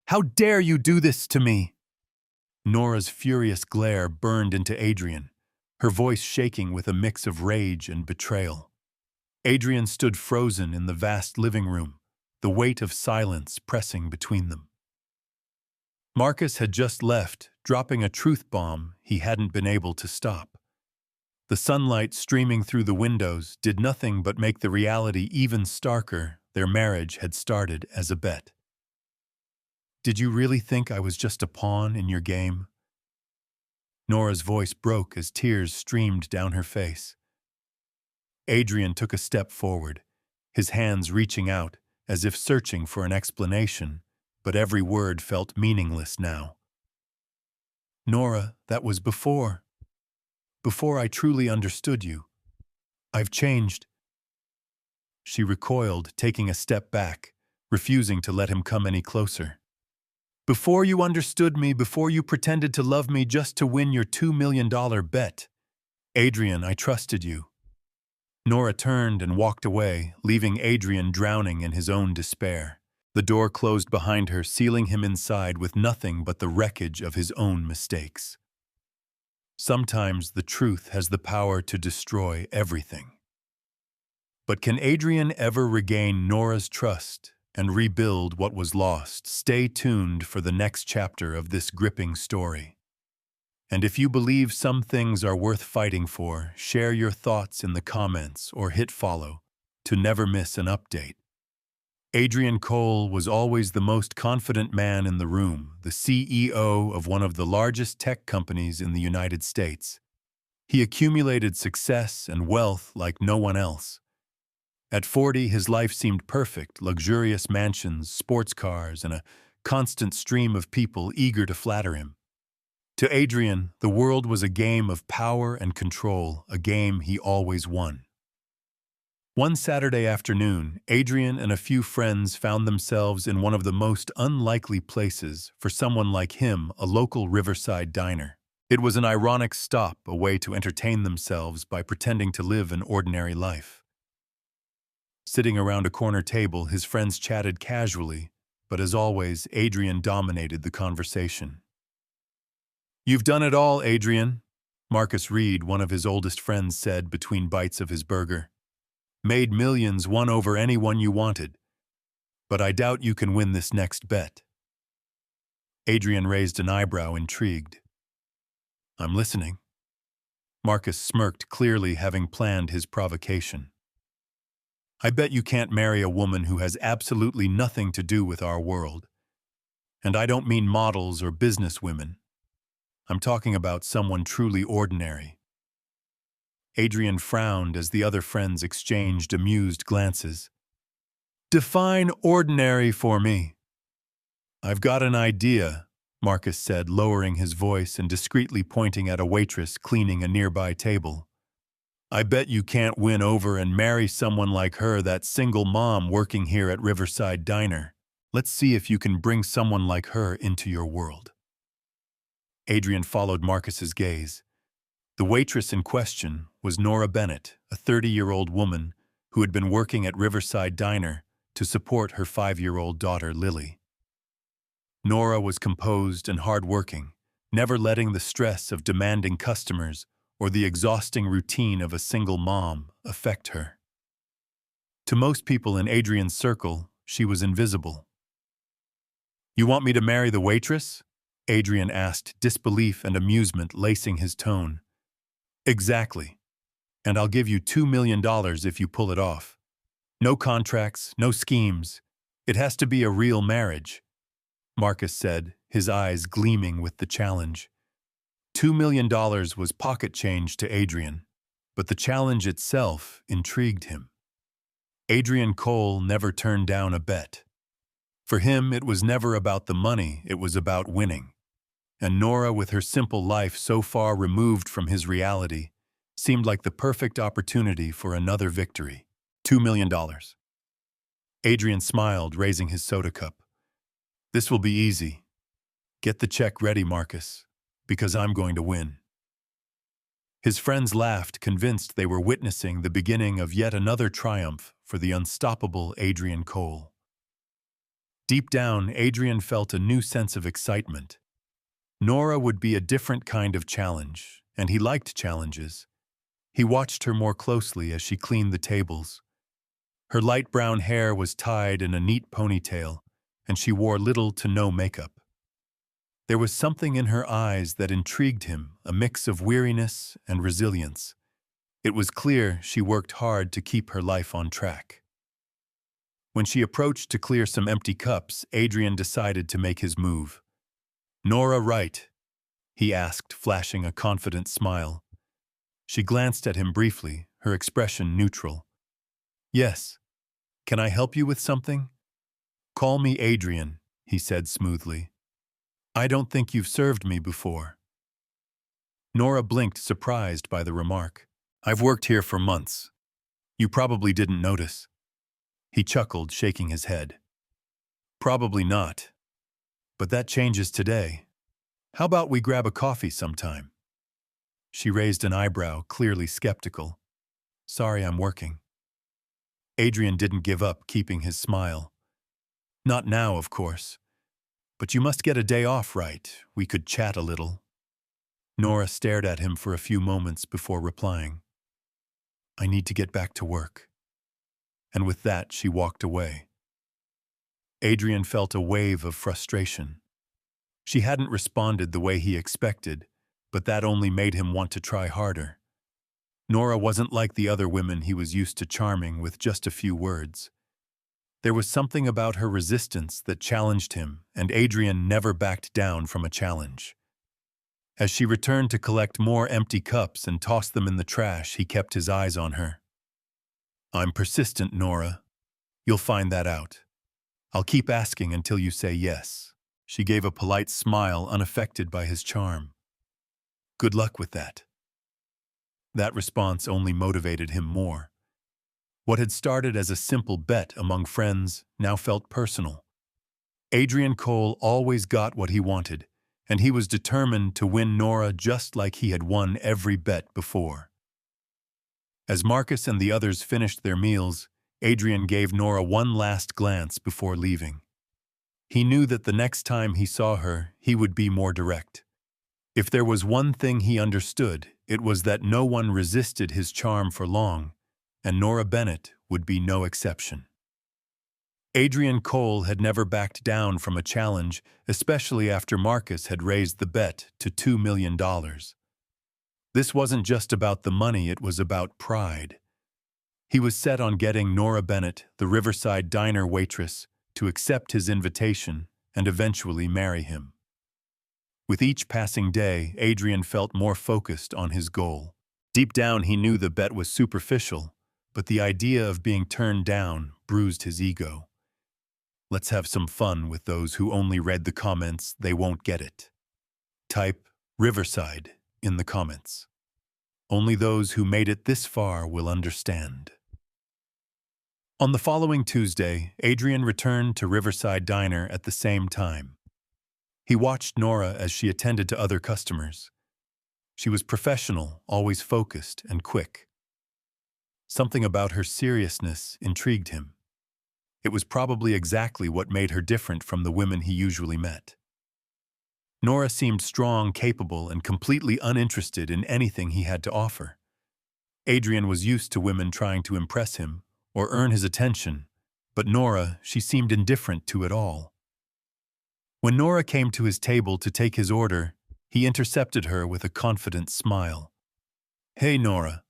How dare you do this to me? Nora's furious glare burned into Adrian, her voice shaking with a mix of rage and betrayal. Adrian stood frozen in the vast living room, the weight of silence pressing between them. Marcus had just left, dropping a truth bomb he hadn't been able to stop. The sunlight streaming through the windows did nothing but make the reality even starker. Their marriage had started as a bet. Did you really think I was just a pawn in your game? Nora's voice broke as tears streamed down her face. Adrian took a step forward, his hands reaching out as if searching for an explanation, but every word felt meaningless now. Nora, that was before I truly understood you. I've changed. She recoiled, taking a step back, refusing to let him come any closer. Before you understood me, before you pretended to love me just to win your $2 million bet. Adrian, I trusted you. Nora turned and walked away, leaving Adrian drowning in his own despair. The door closed behind her, sealing him inside with nothing but the wreckage of his own mistakes. Sometimes the truth has the power to destroy everything. But can Adrian ever regain Nora's trust and rebuild what was lost? Stay tuned for the next chapter of this gripping story. And if you believe some things are worth fighting for, share your thoughts in the comments or hit follow to never miss an update. Adrian Cole was always the most confident man in the room, the CEO of one of the largest tech companies in the United States. He accumulated success and wealth like no one else. At 40, his life seemed perfect, luxurious mansions, sports cars, and a constant stream of people eager to flatter him. To Adrian, the world was a game of power and control, a game he always won. One Saturday afternoon, Adrian and a few friends found themselves in one of the most unlikely places for someone like him, a local riverside diner. It was an ironic stop, a way to entertain themselves by pretending to live an ordinary life. Sitting around a corner table, his friends chatted casually, but as always, Adrian dominated the conversation. "You've done it all, Adrian," Marcus Reed, one of his oldest friends, said between bites of his burger. "Made millions, won over anyone you wanted. But I doubt you can win this next bet." Adrian raised an eyebrow, intrigued. "I'm listening." Marcus smirked, clearly having planned his provocation. "I bet you can't marry a woman who has absolutely nothing to do with our world. And I don't mean models or business women. I'm talking about someone truly ordinary." Adrian frowned as the other friends exchanged amused glances. "Define ordinary for me." "I've got an idea," Marcus said, lowering his voice and discreetly pointing at a waitress cleaning a nearby table. "I bet you can't win over and marry someone like her, that single mom working here at Riverside Diner. Let's see if you can bring someone like her into your world." Adrian followed Marcus's gaze. The waitress in question was Nora Bennett, a 30-year-old woman who had been working at Riverside Diner to support her 5-year-old daughter, Lily. Nora was composed and hardworking, never letting the stress of demanding customers or the exhausting routine of a single mom affect her. To most people in Adrian's circle, she was invisible. "You want me to marry the waitress?" Adrian asked, disbelief and amusement lacing his tone. "Exactly. And I'll give you $2 million if you pull it off. No contracts, no schemes. It has to be a real marriage," Marcus said, his eyes gleaming with the challenge. $2 million was pocket change to Adrian, but the challenge itself intrigued him. Adrian Cole never turned down a bet. For him, it was never about the money, it was about winning. And Nora, with her simple life so far removed from his reality, seemed like the perfect opportunity for another victory. $2 million. Adrian smiled, raising his soda cup. "This will be easy. Get the check ready, Marcus, because I'm going to win." His friends laughed, convinced they were witnessing the beginning of yet another triumph for the unstoppable Adrian Cole. Deep down, Adrian felt a new sense of excitement. Nora would be a different kind of challenge, and he liked challenges. He watched her more closely as she cleaned the tables. Her light brown hair was tied in a neat ponytail, and she wore little to no makeup. There was something in her eyes that intrigued him, a mix of weariness and resilience. It was clear she worked hard to keep her life on track. When she approached to clear some empty cups, Adrian decided to make his move. "Nora right?" he asked, flashing a confident smile. She glanced at him briefly, her expression neutral. "Yes. Can I help you with something?" "Call me Adrian," he said smoothly. "I don't think you've served me before." Nora blinked, surprised by the remark. "I've worked here for months. You probably didn't notice." He chuckled, shaking his head. "Probably not. But that changes today. How about we grab a coffee sometime?" She raised an eyebrow, clearly skeptical. "Sorry, I'm working." Adrian didn't give up, keeping his smile. "Not now, of course. But you must get a day off, right? We could chat a little." Nora stared at him for a few moments before replying. "I need to get back to work." And with that, she walked away. Adrian felt a wave of frustration. She hadn't responded the way he expected, but that only made him want to try harder. Nora wasn't like the other women he was used to charming with just a few words. There was something about her resistance that challenged him, and Adrian never backed down from a challenge. As she returned to collect more empty cups and toss them in the trash, he kept his eyes on her. "I'm persistent, Nora. You'll find that out. I'll keep asking until you say yes." She gave a polite smile, unaffected by his charm. "Good luck with that." That response only motivated him more. What had started as a simple bet among friends now felt personal. Adrian Cole always got what he wanted, and he was determined to win Nora just like he had won every bet before. As Marcus and the others finished their meals, Adrian gave Nora one last glance before leaving. He knew that the next time he saw her, he would be more direct. If there was one thing he understood, it was that no one resisted his charm for long, and Nora Bennett would be no exception. Adrian Cole had never backed down from a challenge, especially after Marcus had raised the bet to $2 million. This wasn't just about the money, it was about pride. He was set on getting Nora Bennett, the Riverside Diner waitress, to accept his invitation and eventually marry him. With each passing day, Adrian felt more focused on his goal. Deep down, he knew the bet was superficial, but the idea of being turned down bruised his ego. Let's have some fun with those who only read the comments, they won't get it. Type Riverside in the comments. Only those who made it this far will understand. On the following Tuesday, Adrian returned to Riverside Diner at the same time. He watched Nora as she attended to other customers. She was professional, always focused, and quick. Something about her seriousness intrigued him. It was probably exactly what made her different from the women he usually met. Nora seemed strong, capable, and completely uninterested in anything he had to offer. Adrian was used to women trying to impress him or earn his attention, but Nora, she seemed indifferent to it all. When Nora came to his table to take his order, he intercepted her with a confident smile. "Hey, Nora.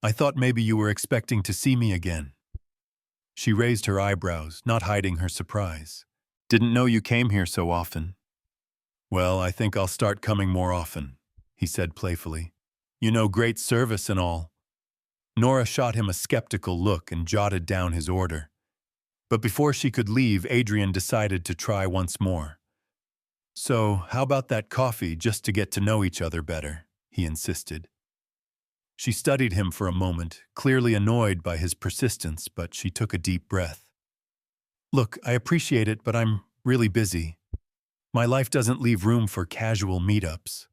I thought maybe you were expecting to see me again." She raised her eyebrows, not hiding her surprise. "Didn't know you came here so often." "Well, I think I'll start coming more often," he said playfully. "You know, great service and all." Nora shot him a skeptical look and jotted down his order. But before she could leave, Adrian decided to try once more. "So, how about that coffee just to get to know each other better?" he insisted. She studied him for a moment, clearly annoyed by his persistence, but she took a deep breath. "Look, I appreciate it, but I'm really busy. My life doesn't leave room for casual meetups."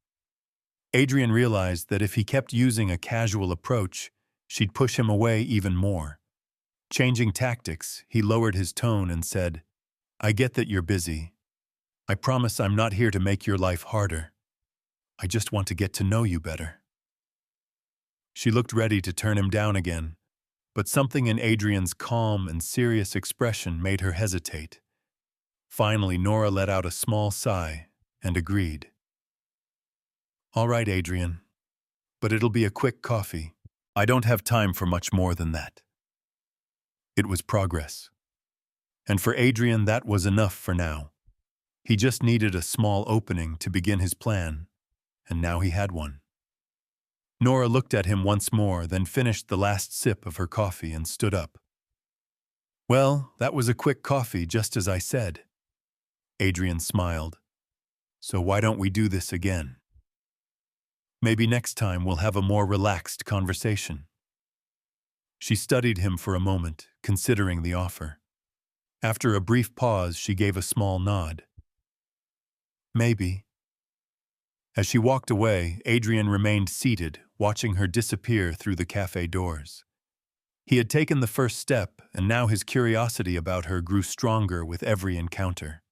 Adrian realized that if he kept using a casual approach, she'd push him away even more. Changing tactics, he lowered his tone and said, I get that you're busy. I promise I'm not here to make your life harder. I just want to get to know you better. She looked ready to turn him down again, but something in Adrian's calm and serious expression made her hesitate. Finally, Nora let out a small sigh and agreed. All right, Adrian, but it'll be a quick coffee. I don't have time for much more than that. It was progress. And for Adrian, that was enough for now. He just needed a small opening to begin his plan, and now he had one. Nora looked at him once more, then finished the last sip of her coffee and stood up. Well, that was a quick coffee, just as I said. Adrian smiled. So why don't we do this again? Maybe next time we'll have a more relaxed conversation. She studied him for a moment, considering the offer. After a brief pause, she gave a small nod. Maybe. As she walked away, Adrian remained seated, watching her disappear through the cafe doors. He had taken the first step, and now his curiosity about her grew stronger with every encounter.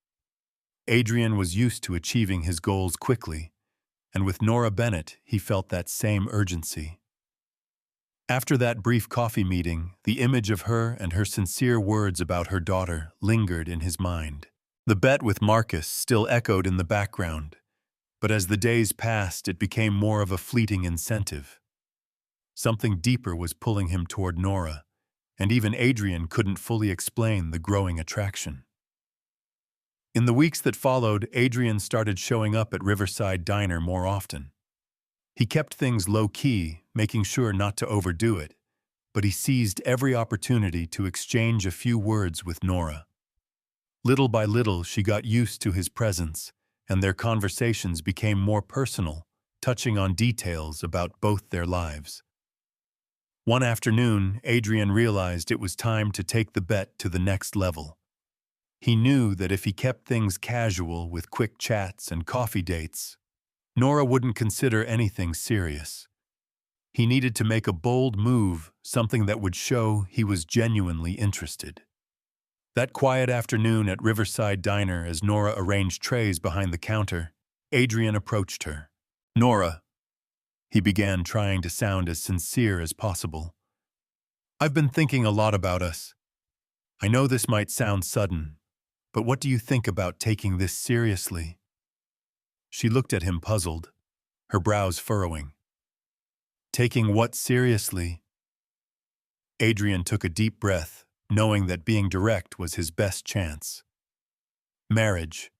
Adrian was used to achieving his goals quickly, and with Nora Bennett, he felt that same urgency. After that brief coffee meeting, the image of her and her sincere words about her daughter lingered in his mind. The bet with Marcus still echoed in the background, but as the days passed, it became more of a fleeting incentive. Something deeper was pulling him toward Nora, and even Adrian couldn't fully explain the growing attraction. In the weeks that followed, Adrian started showing up at Riverside Diner more often. He kept things low-key, making sure not to overdo it, but he seized every opportunity to exchange a few words with Nora. Little by little, she got used to his presence, and their conversations became more personal, touching on details about both their lives. One afternoon, Adrian realized it was time to take the bet to the next level. He knew that if he kept things casual with quick chats and coffee dates, Nora wouldn't consider anything serious. He needed to make a bold move, something that would show he was genuinely interested. That quiet afternoon at Riverside Diner, as Nora arranged trays behind the counter, Adrian approached her. Nora, he began, trying to sound as sincere as possible. I've been thinking a lot about us. I know this might sound sudden, but what do you think about taking this seriously? She looked at him puzzled, her brows furrowing. Taking what seriously? Adrian took a deep breath, knowing that being direct was his best chance. Marriage.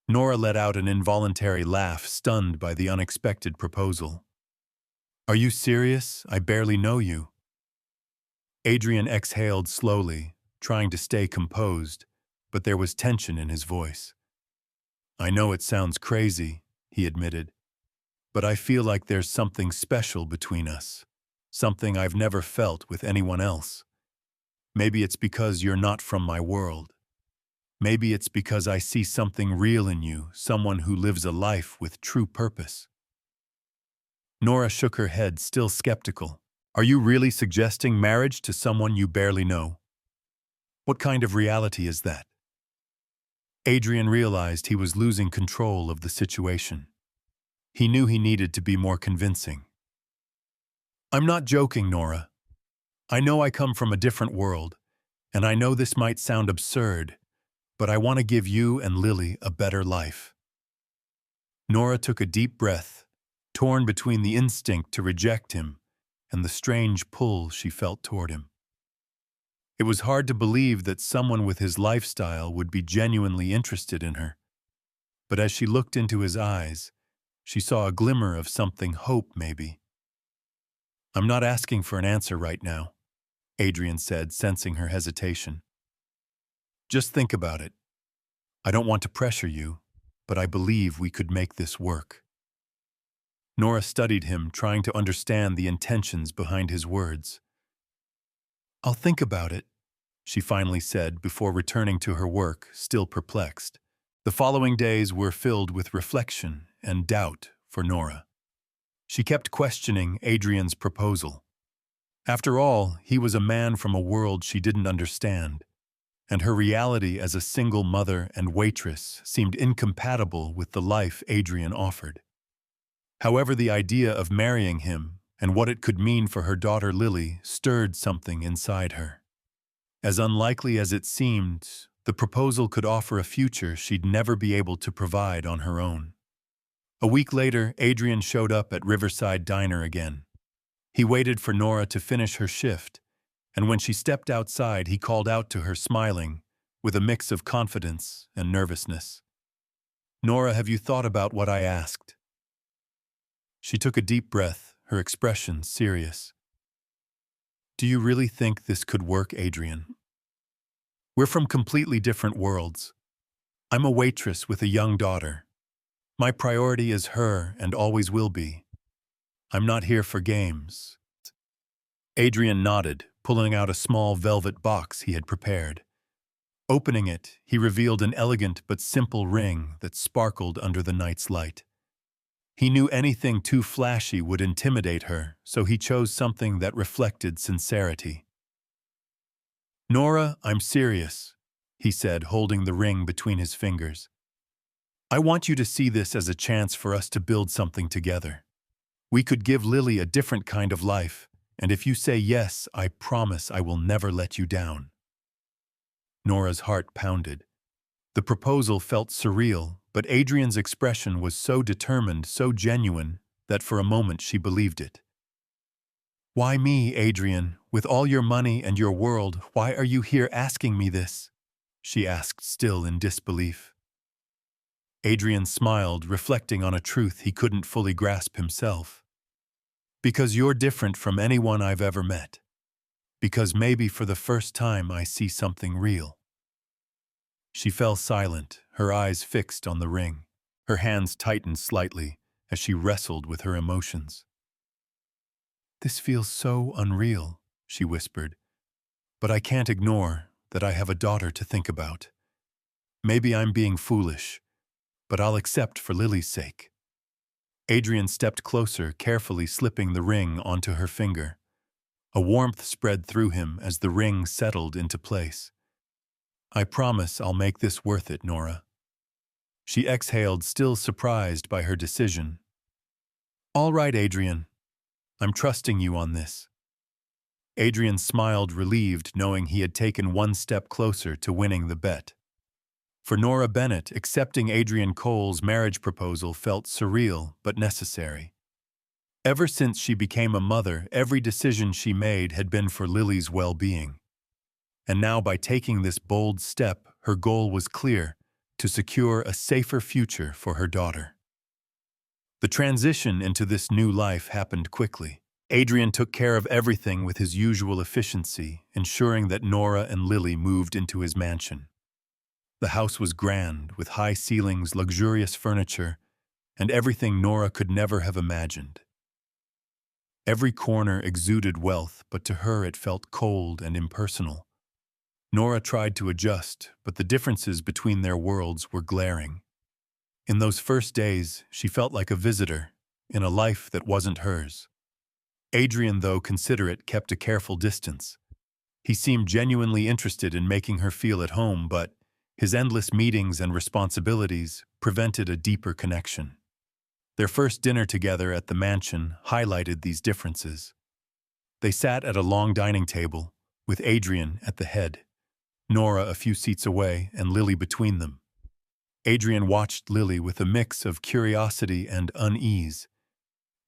Nora let out an involuntary laugh, stunned by the unexpected proposal. Are you serious? I barely know you. Adrian exhaled slowly, trying to stay composed, but there was tension in his voice. I know it sounds crazy, he admitted, but I feel like there's something special between us, something I've never felt with anyone else. Maybe it's because you're not from my world. Maybe it's because I see something real in you, someone who lives a life with true purpose. Nora shook her head, still skeptical. Are you really suggesting marriage to someone you barely know? What kind of reality is that? Adrian realized he was losing control of the situation. He knew he needed to be more convincing. I'm not joking, Nora. I know I come from a different world, and I know this might sound absurd, but I want to give you and Lily a better life. Nora took a deep breath, torn between the instinct to reject him and the strange pull she felt toward him. It was hard to believe that someone with his lifestyle would be genuinely interested in her. But as she looked into his eyes, she saw a glimmer of something, hope maybe. I'm not asking for an answer right now, Adrian said, sensing her hesitation. Just think about it. I don't want to pressure you, but I believe we could make this work. Nora studied him, trying to understand the intentions behind his words. I'll think about it, she finally said before returning to her work, still perplexed. The following days were filled with reflection and doubt for Nora. She kept questioning Adrian's proposal. After all, he was a man from a world she didn't understand, and her reality as a single mother and waitress seemed incompatible with the life Adrian offered. However, the idea of marrying him and what it could mean for her daughter Lily stirred something inside her. As unlikely as it seemed, the proposal could offer a future she'd never be able to provide on her own. A week later, Adrian showed up at Riverside Diner again. He waited for Nora to finish her shift, and when she stepped outside, he called out to her, smiling, with a mix of confidence and nervousness. "Nora, have you thought about what I asked?" She took a deep breath, her expression serious. "Do you really think this could work, Adrian? We're from completely different worlds. I'm a waitress with a young daughter. My priority is her and always will be. I'm not here for games." Adrian nodded, pulling out a small velvet box he had prepared. Opening it, he revealed an elegant but simple ring that sparkled under the night's light. He knew anything too flashy would intimidate her, so he chose something that reflected sincerity. "Nora, I'm serious," he said, holding the ring between his fingers. "I want you to see this as a chance for us to build something together. We could give Lily a different kind of life, and if you say yes, I promise I will never let you down." Nora's heart pounded. The proposal felt surreal, but Adrian's expression was so determined, so genuine, that for a moment she believed it. "Why me, Adrian? With all your money and your world, why are you here asking me this?" she asked, still in disbelief. Adrian smiled, reflecting on a truth he couldn't fully grasp himself. "Because you're different from anyone I've ever met. Because maybe for the first time I see something real." She fell silent, her eyes fixed on the ring. Her hands tightened slightly as she wrestled with her emotions. "This feels so unreal," she whispered. "But I can't ignore that I have a daughter to think about. Maybe I'm being foolish, but I'll accept for Lily's sake." Adrian stepped closer, carefully slipping the ring onto her finger. A warmth spread through him as the ring settled into place. "I promise I'll make this worth it, Nora." She exhaled, still surprised by her decision. "All right, Adrian. I'm trusting you on this." Adrian smiled, relieved, knowing he had taken one step closer to winning the bet. For Nora Bennett, accepting Adrian Cole's marriage proposal felt surreal but necessary. Ever since she became a mother, every decision she made had been for Lily's well-being. And now, by taking this bold step, her goal was clear: to secure a safer future for her daughter. The transition into this new life happened quickly. Adrian took care of everything with his usual efficiency, ensuring that Nora and Lily moved into his mansion. The house was grand, with high ceilings, luxurious furniture, and everything Nora could never have imagined. Every corner exuded wealth, but to her it felt cold and impersonal. Nora tried to adjust, but the differences between their worlds were glaring. In those first days, she felt like a visitor in a life that wasn't hers. Adrian, though considerate, kept a careful distance. He seemed genuinely interested in making her feel at home, but his endless meetings and responsibilities prevented a deeper connection. Their first dinner together at the mansion highlighted these differences. They sat at a long dining table, with Adrian at the head, Nora a few seats away, and Lily between them. Adrian watched Lily with a mix of curiosity and unease.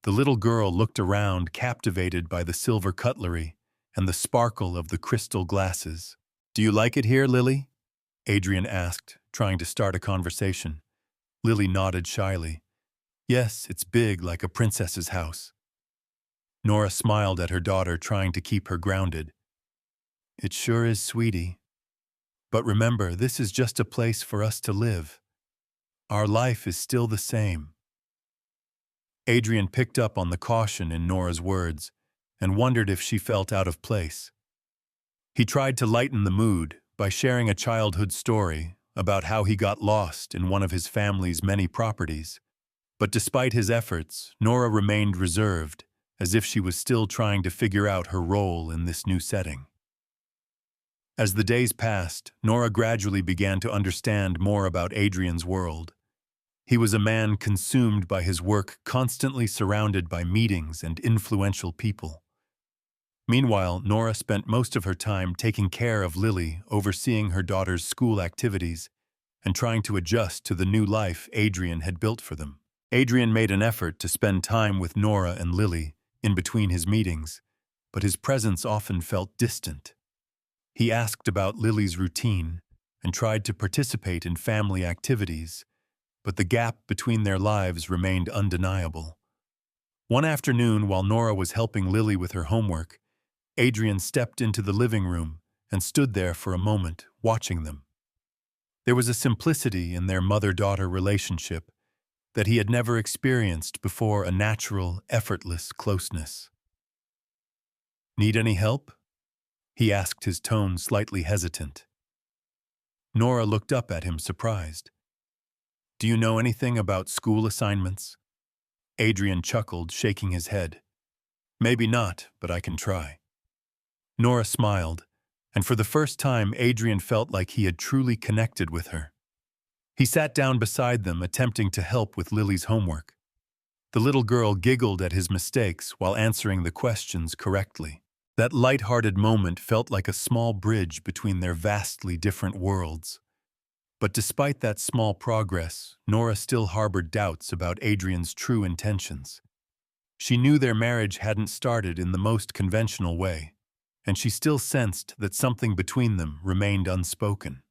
The little girl looked around, captivated by the silver cutlery and the sparkle of the crystal glasses. "Do you like it here, Lily?" Adrian asked, trying to start a conversation. Lily nodded shyly. "Yes, it's big, like a princess's house." Nora smiled at her daughter, trying to keep her grounded. "It sure is, sweetie. But remember, this is just a place for us to live. Our life is still the same." Adrian picked up on the caution in Nora's words and wondered if she felt out of place. He tried to lighten the mood by sharing a childhood story about how he got lost in one of his family's many properties. But despite his efforts, Nora remained reserved, as if she was still trying to figure out her role in this new setting. As the days passed, Nora gradually began to understand more about Adrian's world. He was a man consumed by his work, constantly surrounded by meetings and influential people. Meanwhile, Nora spent most of her time taking care of Lily, overseeing her daughter's school activities, and trying to adjust to the new life Adrian had built for them. Adrian made an effort to spend time with Nora and Lily in between his meetings, but his presence often felt distant. He asked about Lily's routine and tried to participate in family activities, but the gap between their lives remained undeniable. One afternoon, while Nora was helping Lily with her homework, Adrian stepped into the living room and stood there for a moment, watching them. There was a simplicity in their mother-daughter relationship that he had never experienced before, a natural, effortless closeness. "Need any help?" he asked, his tone slightly hesitant. Nora looked up at him, surprised. "Do you know anything about school assignments?" Adrian chuckled, shaking his head. "Maybe not, but I can try." Nora smiled, and for the first time Adrian felt like he had truly connected with her. He sat down beside them, attempting to help with Lily's homework. The little girl giggled at his mistakes while answering the questions correctly. That light-hearted moment felt like a small bridge between their vastly different worlds. But despite that small progress, Nora still harbored doubts about Adrian's true intentions. She knew their marriage hadn't started in the most conventional way, and she still sensed that something between them remained unspoken.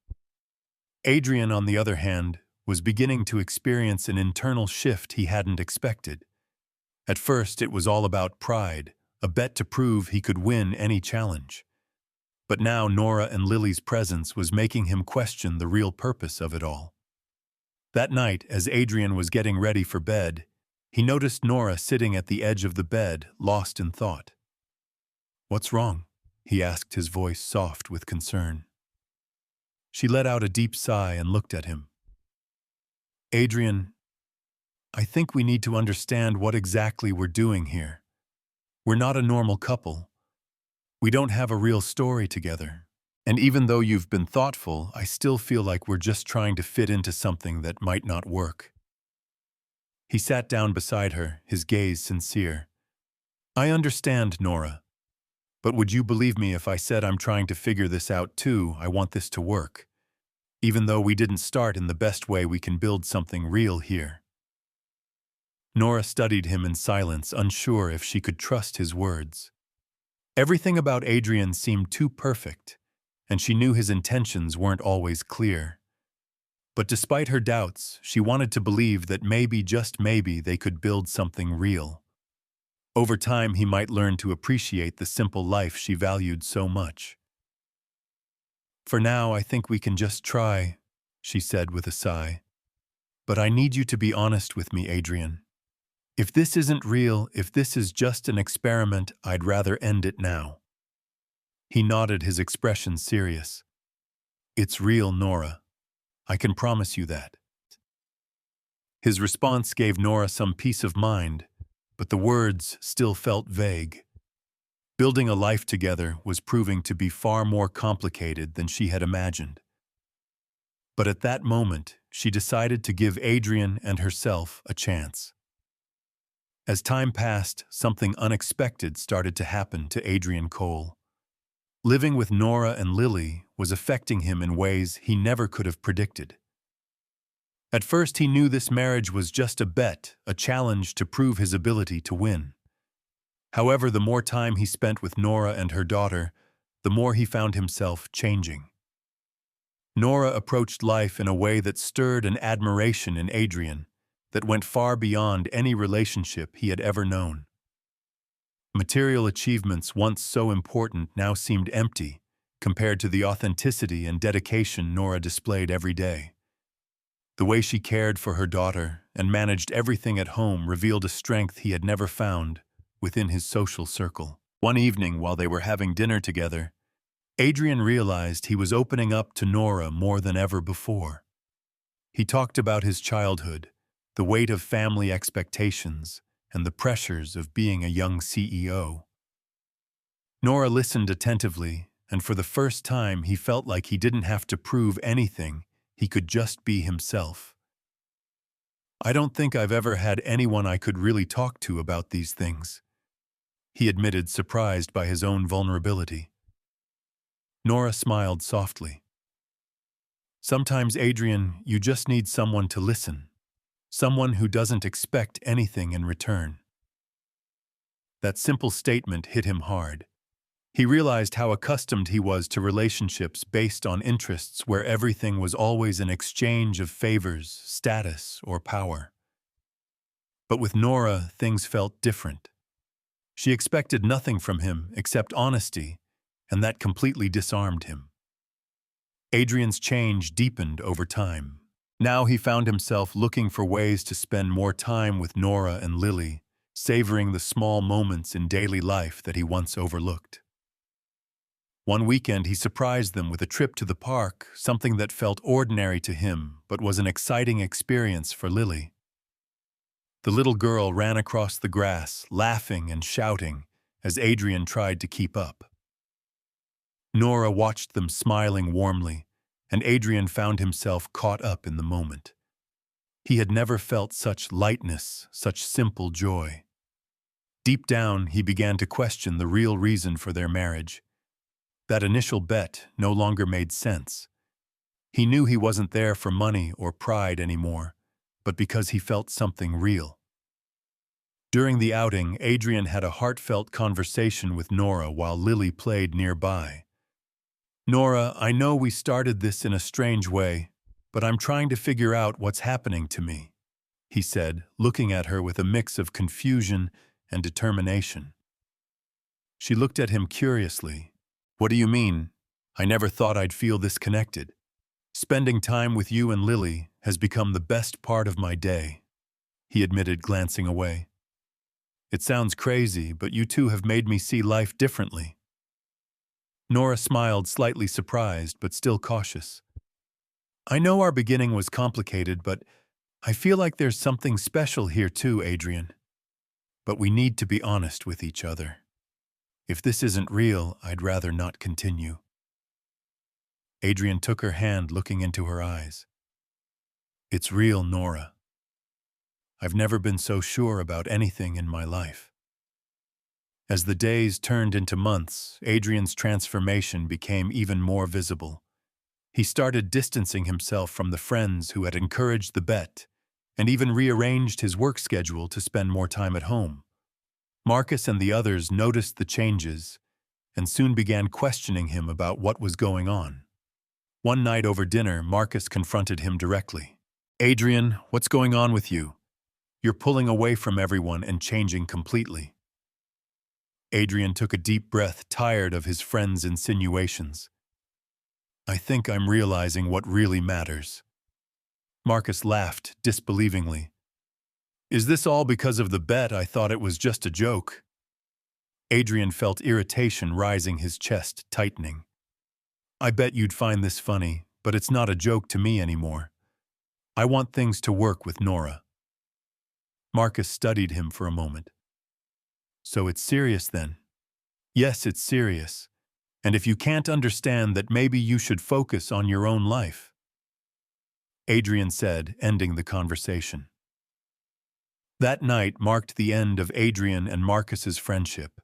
Adrian, on the other hand, was beginning to experience an internal shift he hadn't expected. At first, it was all about pride, a bet to prove he could win any challenge. But now Nora and Lily's presence was making him question the real purpose of it all. That night, as Adrian was getting ready for bed, he noticed Nora sitting at the edge of the bed, lost in thought. "What's wrong?" he asked, his voice soft with concern. She let out a deep sigh and looked at him. "Adrian, I think we need to understand what exactly we're doing here. We're not a normal couple. We don't have a real story together. And even though you've been thoughtful, I still feel like we're just trying to fit into something that might not work." He sat down beside her, his gaze sincere. "I understand, Nora. But would you believe me if I said I'm trying to figure this out too? I want this to work. Even though we didn't start in the best way, we can build something real here." Nora studied him in silence, unsure if she could trust his words. Everything about Adrian seemed too perfect, and she knew his intentions weren't always clear. But despite her doubts, she wanted to believe that maybe, just maybe, they could build something real. Over time, he might learn to appreciate the simple life she valued so much. "For now, I think we can just try," she said with a sigh. "But I need you to be honest with me, Adrian. If this isn't real, if this is just an experiment, I'd rather end it now." He nodded, his expression serious. "It's real, Nora. I can promise you that." His response gave Nora some peace of mind, but the words still felt vague. Building a life together was proving to be far more complicated than she had imagined. But at that moment, she decided to give Adrian and herself a chance. As time passed, something unexpected started to happen to Adrian Cole. Living with Nora and Lily was affecting him in ways he never could have predicted. At first, he knew this marriage was just a bet, a challenge to prove his ability to win. However, the more time he spent with Nora and her daughter, the more he found himself changing. Nora approached life in a way that stirred an admiration in Adrian that went far beyond any relationship he had ever known. Material achievements, once so important, now seemed empty compared to the authenticity and dedication Nora displayed every day. The way she cared for her daughter and managed everything at home revealed a strength he had never found within his social circle. One evening, while they were having dinner together, Adrian realized he was opening up to Nora more than ever before. He talked about his childhood, the weight of family expectations, and the pressures of being a young CEO. Nora listened attentively, and for the first time he felt like he didn't have to prove anything, he could just be himself. "I don't think I've ever had anyone I could really talk to about these things," he admitted, surprised by his own vulnerability. Nora smiled softly. "Sometimes, Adrian, you just need someone to listen. Someone who doesn't expect anything in return." That simple statement hit him hard. He realized how accustomed he was to relationships based on interests where everything was always an exchange of favors, status, or power. But with Nora, things felt different. She expected nothing from him except honesty, and that completely disarmed him. Adrian's change deepened over time. Now he found himself looking for ways to spend more time with Nora and Lily, savoring the small moments in daily life that he once overlooked. One weekend he surprised them with a trip to the park, something that felt ordinary to him but was an exciting experience for Lily. The little girl ran across the grass, laughing and shouting, as Adrian tried to keep up. Nora watched them smiling warmly, and Adrian found himself caught up in the moment. He had never felt such lightness, such simple joy. Deep down, he began to question the real reason for their marriage. That initial bet no longer made sense. He knew he wasn't there for money or pride anymore, but because he felt something real. During the outing, Adrian had a heartfelt conversation with Nora while Lily played nearby. "Nora, I know we started this in a strange way, but I'm trying to figure out what's happening to me," he said, looking at her with a mix of confusion and determination. She looked at him curiously. "What do you mean? I never thought I'd feel this connected. Spending time with you and Lily has become the best part of my day," he admitted, glancing away. "It sounds crazy, but you two have made me see life differently." Nora smiled, slightly surprised, but still cautious. "I know our beginning was complicated, but I feel like there's something special here too, Adrian. But we need to be honest with each other. If this isn't real, I'd rather not continue." Adrian took her hand, looking into her eyes. "It's real, Nora. I've never been so sure about anything in my life." As the days turned into months, Adrian's transformation became even more visible. He started distancing himself from the friends who had encouraged the bet, and even rearranged his work schedule to spend more time at home. Marcus and the others noticed the changes and soon began questioning him about what was going on. One night over dinner, Marcus confronted him directly. "Adrian, what's going on with you? You're pulling away from everyone and changing completely." Adrian took a deep breath, tired of his friend's insinuations. "I think I'm realizing what really matters." Marcus laughed disbelievingly. "Is this all because of the bet? I thought it was just a joke." Adrian felt irritation rising, his chest tightening. "I bet you'd find this funny, but it's not a joke to me anymore. I want things to work with Nora." Marcus studied him for a moment. "So it's serious then?" "Yes, it's serious. And if you can't understand that, maybe you should focus on your own life," Adrian said, ending the conversation. That night marked the end of Adrian and Marcus's friendship.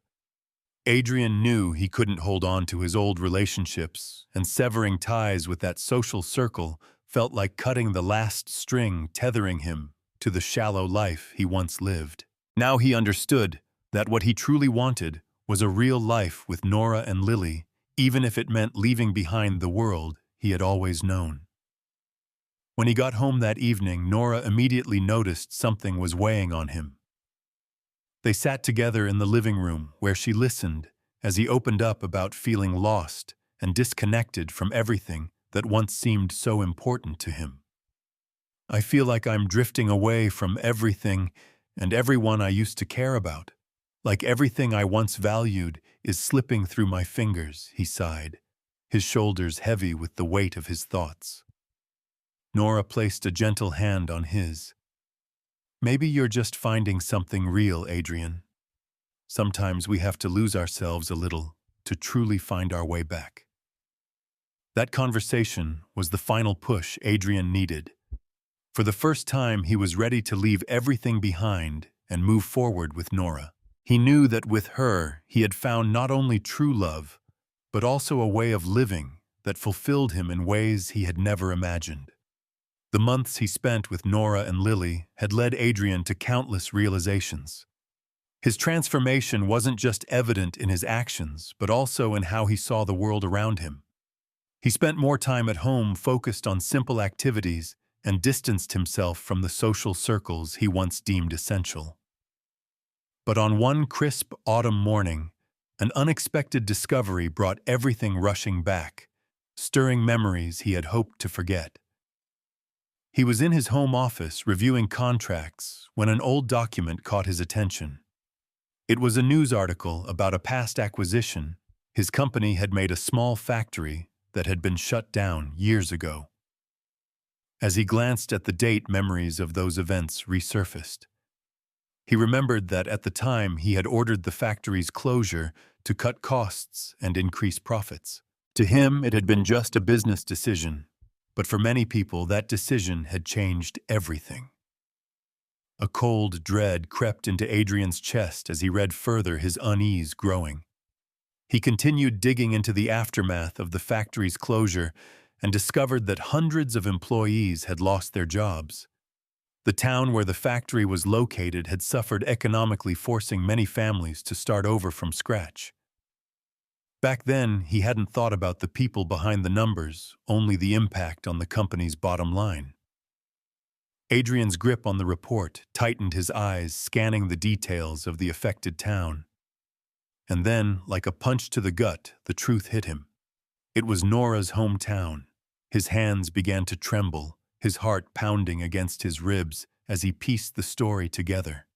Adrian knew he couldn't hold on to his old relationships, and severing ties with that social circle felt like cutting the last string tethering him to the shallow life he once lived. Now he understood that what he truly wanted was a real life with Nora and Lily, even if it meant leaving behind the world he had always known. When he got home that evening, Nora immediately noticed something was weighing on him. They sat together in the living room, where she listened as he opened up about feeling lost and disconnected from everything that once seemed so important to him. "I feel like I'm drifting away from everything and everyone I used to care about. Like everything I once valued is slipping through my fingers," he sighed, his shoulders heavy with the weight of his thoughts. Nora placed a gentle hand on his. "Maybe you're just finding something real, Adrian. Sometimes we have to lose ourselves a little to truly find our way back. That conversation was the final push Adrian needed. For the first time, he was ready to leave everything behind and move forward with Nora. He knew that with her, he had found not only true love, but also a way of living that fulfilled him in ways he had never imagined. The months he spent with Nora and Lily had led Adrian to countless realizations. His transformation wasn't just evident in his actions, but also in how he saw the world around him. He spent more time at home focused on simple activities and distanced himself from the social circles he once deemed essential. But on one crisp autumn morning, an unexpected discovery brought everything rushing back, stirring memories he had hoped to forget. He was in his home office reviewing contracts when an old document caught his attention. It was a news article about a past acquisition. His company had made a small factory that had been shut down years ago. As he glanced at the date, memories of those events resurfaced. He remembered that at the time he had ordered the factory's closure to cut costs and increase profits. To him, it had been just a business decision, but for many people, that decision had changed everything. A cold dread crept into Adrian's chest as he read further, his unease growing. He continued digging into the aftermath of the factory's closure and discovered that hundreds of employees had lost their jobs. The town where the factory was located had suffered economically, forcing many families to start over from scratch. Back then, he hadn't thought about the people behind the numbers, only the impact on the company's bottom line. Adrian's grip on the report tightened, his eyes scanning the details of the affected town. And then, like a punch to the gut, the truth hit him. It was Nora's hometown. His hands began to tremble, his heart pounding against his ribs as he pieced the story together.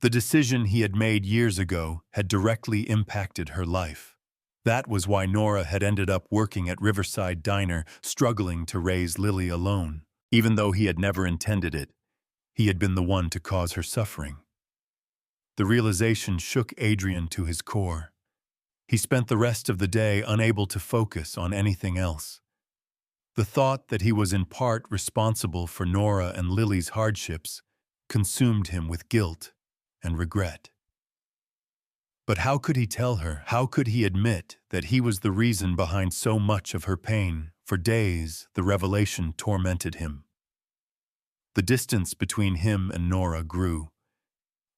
The decision he had made years ago had directly impacted her life. That was why Nora had ended up working at Riverside Diner, struggling to raise Lily alone. Even though he had never intended it, he had been the one to cause her suffering. The realization shook Adrian to his core. He spent the rest of the day unable to focus on anything else. The thought that he was in part responsible for Nora and Lily's hardships consumed him with guilt and regret. But how could he tell her? How could he admit that he was the reason behind so much of her pain? For days, the revelation tormented him. The distance between him and Nora grew.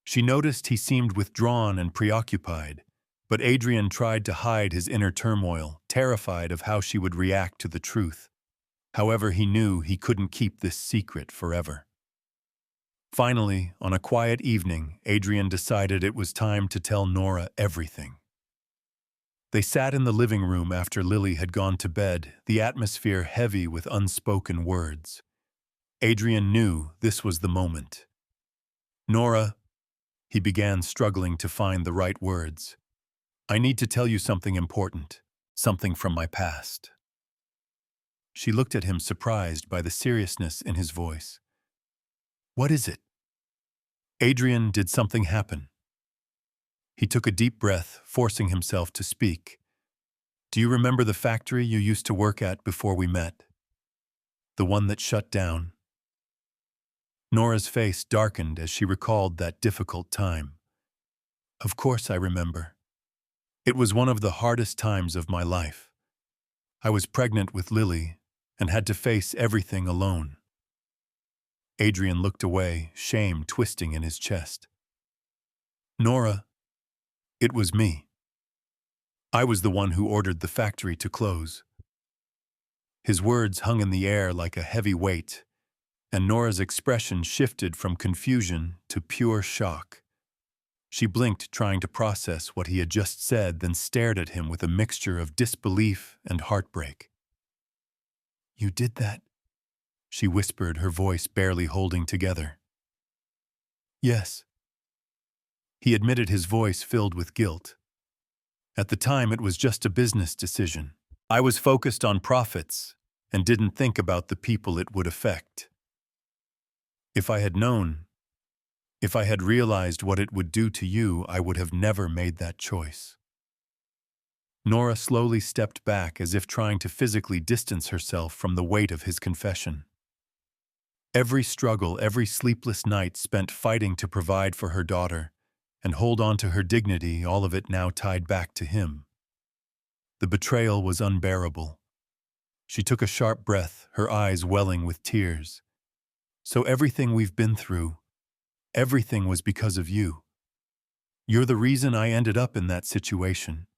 She noticed he seemed withdrawn and preoccupied, but Adrian tried to hide his inner turmoil, terrified of how she would react to the truth. However, he knew he couldn't keep this secret forever. Finally, on a quiet evening, Adrian decided it was time to tell Nora everything. They sat in the living room after Lily had gone to bed, the atmosphere heavy with unspoken words. Adrian knew this was the moment. "Nora," he began, struggling to find the right words. "I need to tell you something important, something from my past." She looked at him, surprised by the seriousness in his voice. "What is it?" Adrian, did something happen? He took a deep breath, forcing himself to speak. "Do you remember the factory you used to work at before we met? The one that shut down?" Nora's face darkened as she recalled that difficult time. "Of course I remember. It was one of the hardest times of my life. I was pregnant with Lily and had to face everything alone." Adrian looked away, shame twisting in his chest. "Nora, it was me. I was the one who ordered the factory to close." His words hung in the air like a heavy weight, and Nora's expression shifted from confusion to pure shock. She blinked, trying to process what he had just said, then stared at him with a mixture of disbelief and heartbreak. "You did that?" she whispered, her voice barely holding together. "Yes." He admitted, his voice filled with guilt. "At the time, it was just a business decision. I was focused on profits and didn't think about the people it would affect. If I had known, if I had realized what it would do to you, I would have never made that choice." Nora slowly stepped back as if trying to physically distance herself from the weight of his confession. Every struggle, every sleepless night spent fighting to provide for her daughter and hold on to her dignity, all of it now tied back to him. The betrayal was unbearable. She took a sharp breath, her eyes welling with tears. So everything we've been through, everything was because of you. You're the reason I ended up in that situation.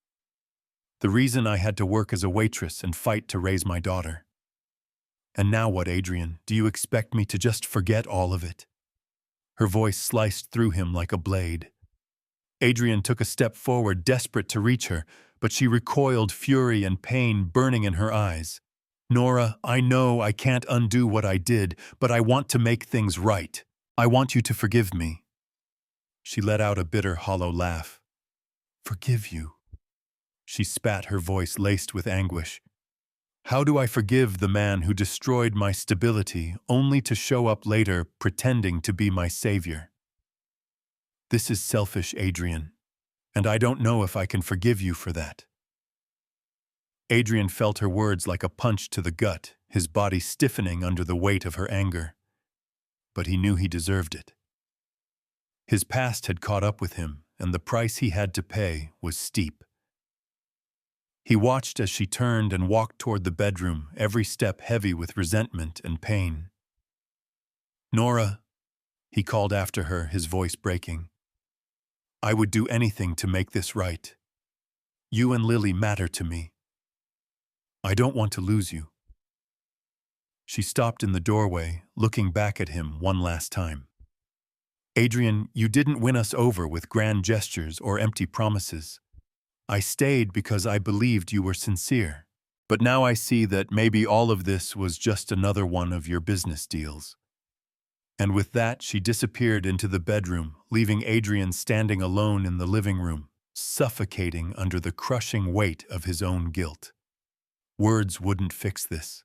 The reason I had to work as a waitress and fight to raise my daughter. And now what, Adrian? Do you expect me to just forget all of it? Her voice sliced through him like a blade. Adrian took a step forward, desperate to reach her, but she recoiled, fury and pain burning in her eyes. Nora, I know I can't undo what I did, but I want to make things right. I want you to forgive me. She let out a bitter, hollow laugh. Forgive you? She spat, her voice laced with anguish. How do I forgive the man who destroyed my stability only to show up later pretending to be my savior? This is selfish, Adrian, and I don't know if I can forgive you for that. Adrian felt her words like a punch to the gut, his body stiffening under the weight of her anger. But he knew he deserved it. His past had caught up with him, and the price he had to pay was steep. He watched as she turned and walked toward the bedroom, every step heavy with resentment and pain. Nora, he called after her, his voice breaking. I would do anything to make this right. You and Lily matter to me. I don't want to lose you. She stopped in the doorway, looking back at him one last time. Adrian, you didn't win us over with grand gestures or empty promises. I stayed because I believed you were sincere. But now I see that maybe all of this was just another one of your business deals. And with that, she disappeared into the bedroom, leaving Adrian standing alone in the living room, suffocating under the crushing weight of his own guilt. Words wouldn't fix this.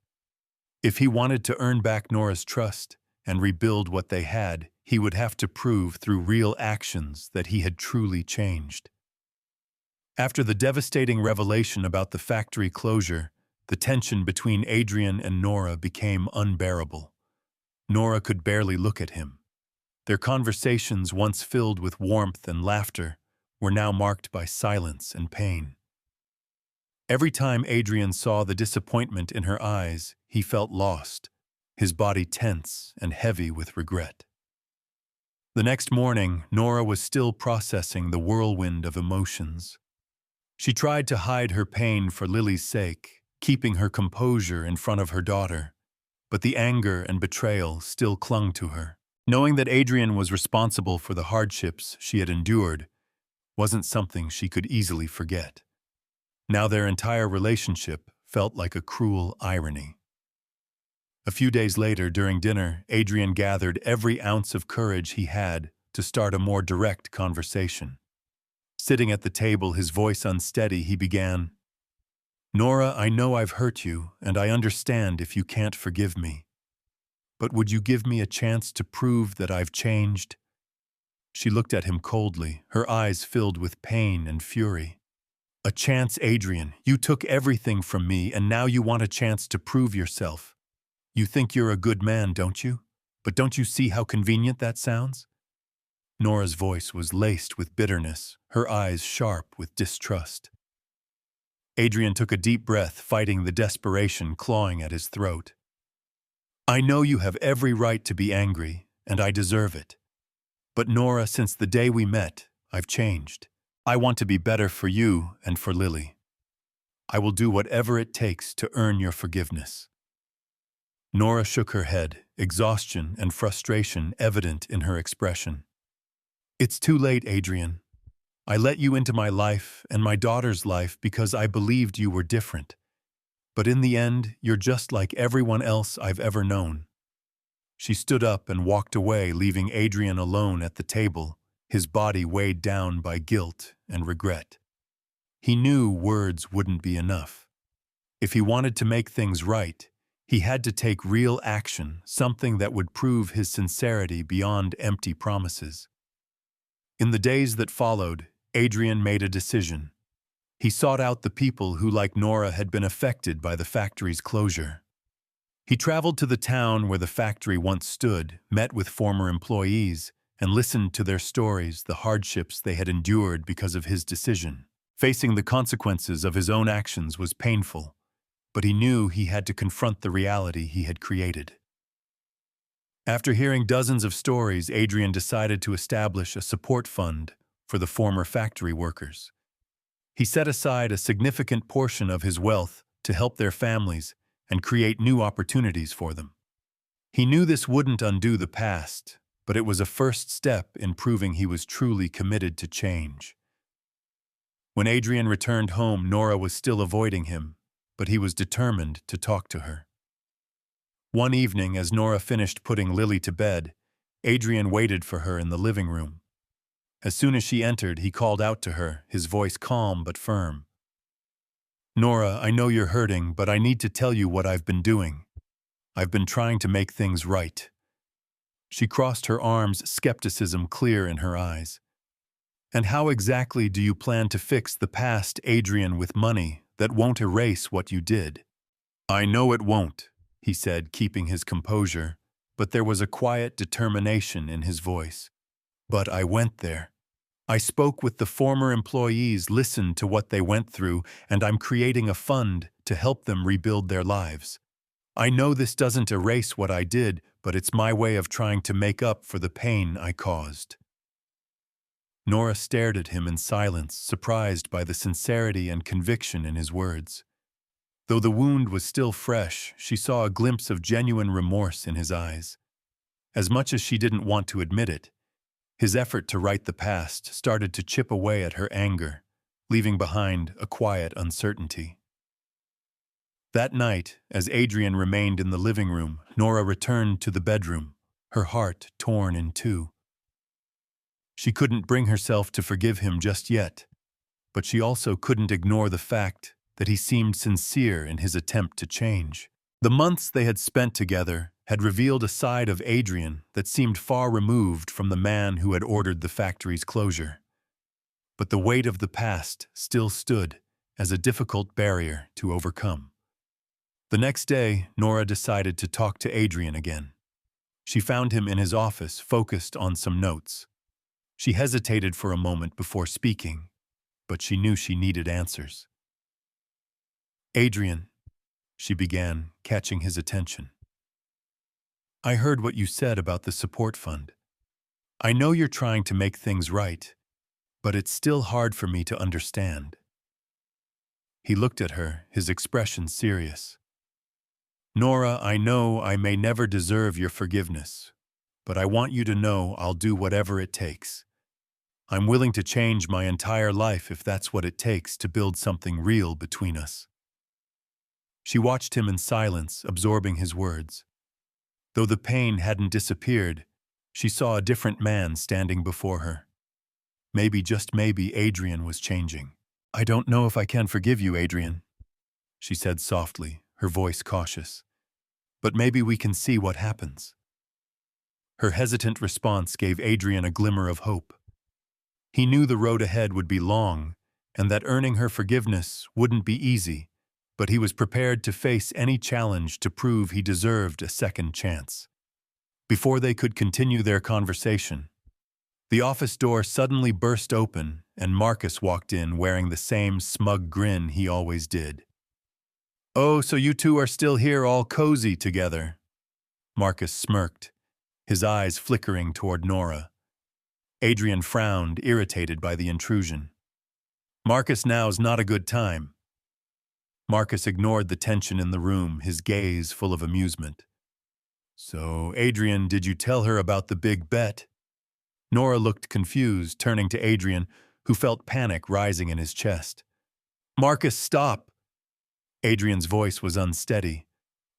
If he wanted to earn back Nora's trust and rebuild what they had, he would have to prove through real actions that he had truly changed. After the devastating revelation about the factory closure, the tension between Adrian and Nora became unbearable. Nora could barely look at him. Their conversations, once filled with warmth and laughter, were now marked by silence and pain. Every time Adrian saw the disappointment in her eyes, he felt lost, his body tense and heavy with regret. The next morning, Nora was still processing the whirlwind of emotions. She tried to hide her pain for Lily's sake, keeping her composure in front of her daughter, but the anger and betrayal still clung to her. Knowing that Adrian was responsible for the hardships she had endured wasn't something she could easily forget. Now their entire relationship felt like a cruel irony. A few days later, during dinner, Adrian gathered every ounce of courage he had to start a more direct conversation. Sitting at the table, his voice unsteady, he began, Nora, I know I've hurt you, and I understand if you can't forgive me. But would you give me a chance to prove that I've changed? She looked at him coldly, her eyes filled with pain and fury. A chance, Adrian. You took everything from me, and now you want a chance to prove yourself. You think you're a good man, don't you? But don't you see how convenient that sounds? Nora's voice was laced with bitterness, her eyes sharp with distrust. Adrian took a deep breath, fighting the desperation clawing at his throat. I know you have every right to be angry, and I deserve it. But Nora, since the day we met, I've changed. I want to be better for you and for Lily. I will do whatever it takes to earn your forgiveness. Nora shook her head, exhaustion and frustration evident in her expression. It's too late, Adrian. I let you into my life and my daughter's life because I believed you were different. But in the end, you're just like everyone else I've ever known. She stood up and walked away, leaving Adrian alone at the table, his body weighed down by guilt and regret. He knew words wouldn't be enough. If he wanted to make things right, he had to take real action, something that would prove his sincerity beyond empty promises. In the days that followed, Adrian made a decision. He sought out the people who, like Nora, had been affected by the factory's closure. He traveled to the town where the factory once stood, met with former employees, and listened to their stories, the hardships they had endured because of his decision. Facing the consequences of his own actions was painful, but he knew he had to confront the reality he had created. After hearing dozens of stories, Adrian decided to establish a support fund for the former factory workers. He set aside a significant portion of his wealth to help their families and create new opportunities for them. He knew this wouldn't undo the past, but it was a first step in proving he was truly committed to change. When Adrian returned home, Nora was still avoiding him, but he was determined to talk to her. One evening, as Nora finished putting Lily to bed, Adrian waited for her in the living room. As soon as she entered, he called out to her, his voice calm but firm. "Nora, I know you're hurting, but I need to tell you what I've been doing. I've been trying to make things right." She crossed her arms, skepticism clear in her eyes. "And how exactly do you plan to fix the past, Adrian, with money that won't erase what you did?" "I know it won't," he said, keeping his composure, but there was a quiet determination in his voice. "But I went there. I spoke with the former employees, listened to what they went through, and I'm creating a fund to help them rebuild their lives. I know this doesn't erase what I did, but it's my way of trying to make up for the pain I caused." Nora stared at him in silence, surprised by the sincerity and conviction in his words. Though the wound was still fresh, she saw a glimpse of genuine remorse in his eyes. As much as she didn't want to admit it, his effort to right the past started to chip away at her anger, leaving behind a quiet uncertainty. That night, as Adrian remained in the living room, Nora returned to the bedroom, her heart torn in two. She couldn't bring herself to forgive him just yet, but she also couldn't ignore the fact that he seemed sincere in his attempt to change. The months they had spent together had revealed a side of Adrian that seemed far removed from the man who had ordered the factory's closure. But the weight of the past still stood as a difficult barrier to overcome. The next day, Nora decided to talk to Adrian again. She found him in his office, focused on some notes. She hesitated for a moment before speaking, but she knew she needed answers. "Adrian," she began, catching his attention. "I heard what you said about the support fund. I know you're trying to make things right, but it's still hard for me to understand." He looked at her, his expression serious. "Nora, I know I may never deserve your forgiveness, but I want you to know I'll do whatever it takes. I'm willing to change my entire life if that's what it takes to build something real between us." She watched him in silence, absorbing his words. Though the pain hadn't disappeared, she saw a different man standing before her. Maybe, just maybe, Adrian was changing. "I don't know if I can forgive you, Adrian," she said softly, her voice cautious. "But maybe we can see what happens." Her hesitant response gave Adrian a glimmer of hope. He knew the road ahead would be long, and that earning her forgiveness wouldn't be easy, but he was prepared to face any challenge to prove he deserved a second chance. Before they could continue their conversation, the office door suddenly burst open and Marcus walked in wearing the same smug grin he always did. "Oh, so you two are still here all cozy together." Marcus smirked, his eyes flickering toward Nora. Adrian frowned, irritated by the intrusion. "Marcus, now's not a good time." Marcus ignored the tension in the room, his gaze full of amusement. "So, Adrian, did you tell her about the big bet?" Nora looked confused, turning to Adrian, who felt panic rising in his chest. "Marcus, stop!" Adrian's voice was unsteady,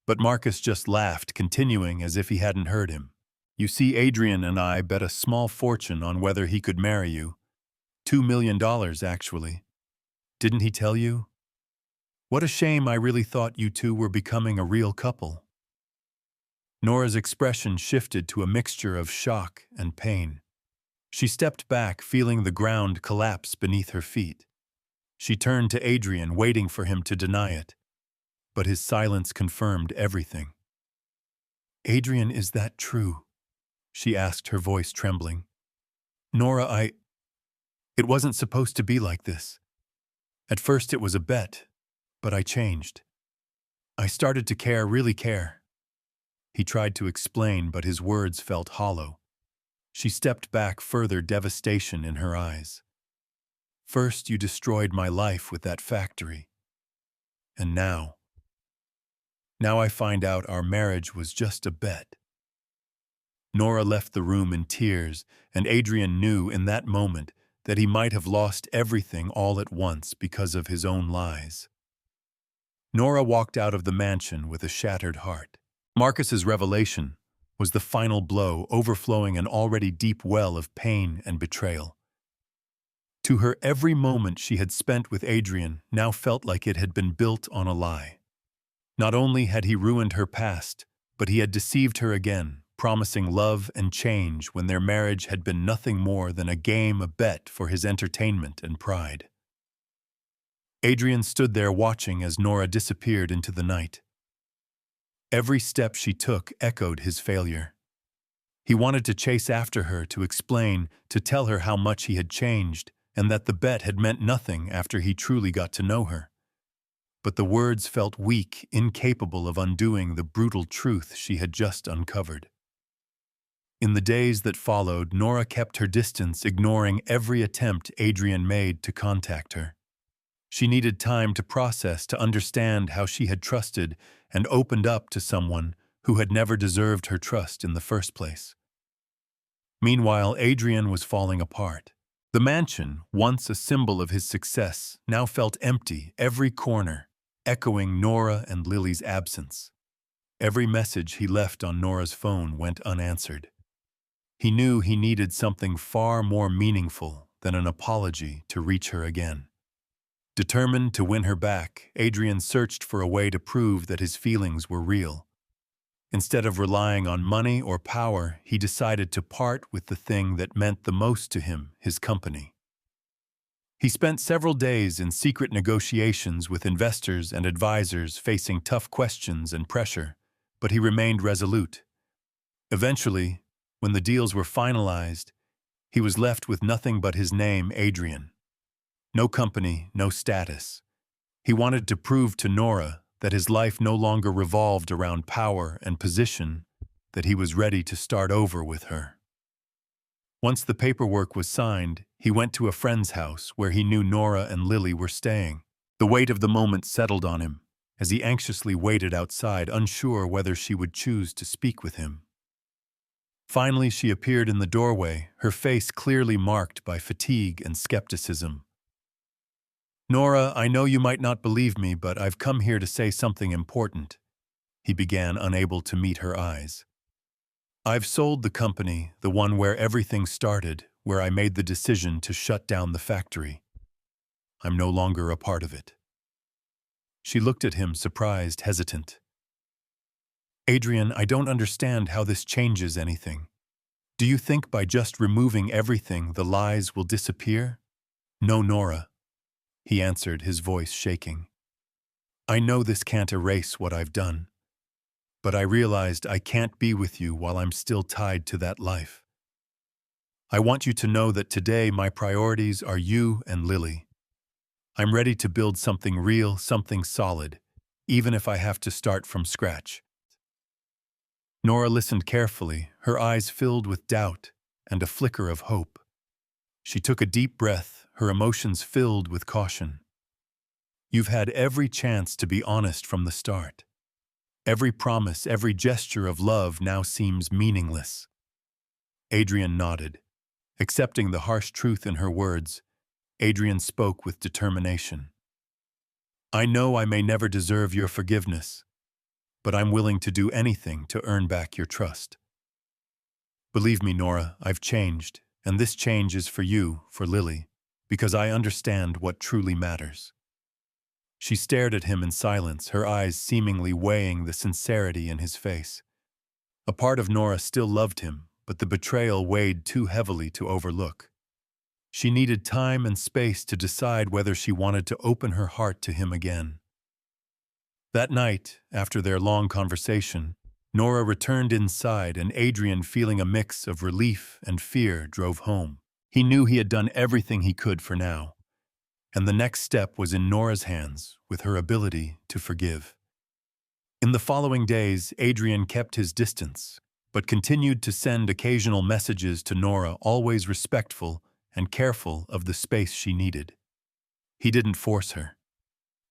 but Marcus just laughed, continuing as if he hadn't heard him. "You see, Adrian and I bet a small fortune on whether he could marry you. $2 million, actually. Didn't he tell you? What a shame, I really thought you two were becoming a real couple." Nora's expression shifted to a mixture of shock and pain. She stepped back, feeling the ground collapse beneath her feet. She turned to Adrian, waiting for him to deny it. But his silence confirmed everything. "Adrian, is that true?" she asked, her voice trembling. "Nora, It wasn't supposed to be like this. At first it was a bet, but I changed. I started to care, really care." He tried to explain, but his words felt hollow. She stepped back further, devastation in her eyes. "First you destroyed my life with that factory. And now I find out our marriage was just a bet." Nora left the room in tears, and Adrian knew in that moment that he might have lost everything all at once because of his own lies. Nora walked out of the mansion with a shattered heart. Marcus's revelation was the final blow, overflowing an already deep well of pain and betrayal. To her, every moment she had spent with Adrian now felt like it had been built on a lie. Not only had he ruined her past, but he had deceived her again, promising love and change when their marriage had been nothing more than a game, a bet for his entertainment and pride. Adrian stood there watching as Nora disappeared into the night. Every step she took echoed his failure. He wanted to chase after her, to explain, to tell her how much he had changed, and that the bet had meant nothing after he truly got to know her. But the words felt weak, incapable of undoing the brutal truth she had just uncovered. In the days that followed, Nora kept her distance, ignoring every attempt Adrian made to contact her. She needed time to process, to understand how she had trusted and opened up to someone who had never deserved her trust in the first place. Meanwhile, Adrian was falling apart. The mansion, once a symbol of his success, now felt empty, every corner echoing Nora and Lily's absence. Every message he left on Nora's phone went unanswered. He knew he needed something far more meaningful than an apology to reach her again. Determined to win her back, Adrian searched for a way to prove that his feelings were real. Instead of relying on money or power, he decided to part with the thing that meant the most to him, his company. He spent several days in secret negotiations with investors and advisors, facing tough questions and pressure, but he remained resolute. Eventually, when the deals were finalized, he was left with nothing but his name, Adrian. No company, no status. He wanted to prove to Nora that his life no longer revolved around power and position, that he was ready to start over with her. Once the paperwork was signed, he went to a friend's house where he knew Nora and Lily were staying. The weight of the moment settled on him as he anxiously waited outside, unsure whether she would choose to speak with him. Finally, she appeared in the doorway, her face clearly marked by fatigue and skepticism. "Nora, I know you might not believe me, but I've come here to say something important," he began, unable to meet her eyes. "I've sold the company, the one where everything started, where I made the decision to shut down the factory. I'm no longer a part of it." She looked at him, surprised, hesitant. "Adrian, I don't understand how this changes anything. Do you think by just removing everything, the lies will disappear?" "No, Nora," he answered, his voice shaking. "I know this can't erase what I've done. But I realized I can't be with you while I'm still tied to that life. I want you to know that today my priorities are you and Lily. I'm ready to build something real, something solid, even if I have to start from scratch." Nora listened carefully, her eyes filled with doubt and a flicker of hope. She took a deep breath, her emotions filled with caution. "You've had every chance to be honest from the start. Every promise, every gesture of love now seems meaningless." Adrian nodded. Accepting the harsh truth in her words, Adrian spoke with determination. "I know I may never deserve your forgiveness, but I'm willing to do anything to earn back your trust. Believe me, Nora, I've changed, and this change is for you, for Lily, because I understand what truly matters." She stared at him in silence, her eyes seemingly weighing the sincerity in his face. A part of Nora still loved him, but the betrayal weighed too heavily to overlook. She needed time and space to decide whether she wanted to open her heart to him again. That night, after their long conversation, Nora returned inside and Adrian, feeling a mix of relief and fear, drove home. He knew he had done everything he could for now, and the next step was in Nora's hands, with her ability to forgive. In the following days, Adrian kept his distance, but continued to send occasional messages to Nora, always respectful and careful of the space she needed. He didn't force her.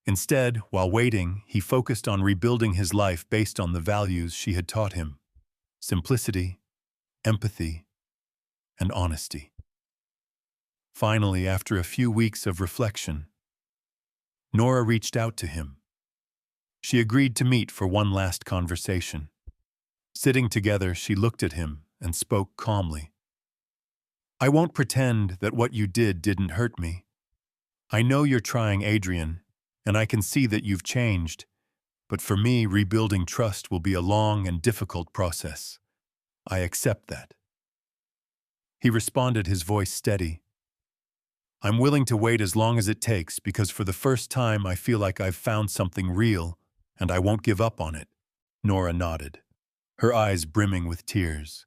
Instead, while waiting, he focused on rebuilding his life based on the values she had taught him: simplicity, empathy, and honesty. Finally, after a few weeks of reflection, Nora reached out to him. She agreed to meet for one last conversation. Sitting together, she looked at him and spoke calmly. "I won't pretend that what you did didn't hurt me. I know you're trying, Adrian, and I can see that you've changed, but for me, rebuilding trust will be a long and difficult process. I accept that." He responded, his voice steady. "I'm willing to wait as long as it takes, because for the first time I feel like I've found something real, and I won't give up on it." Nora nodded, her eyes brimming with tears.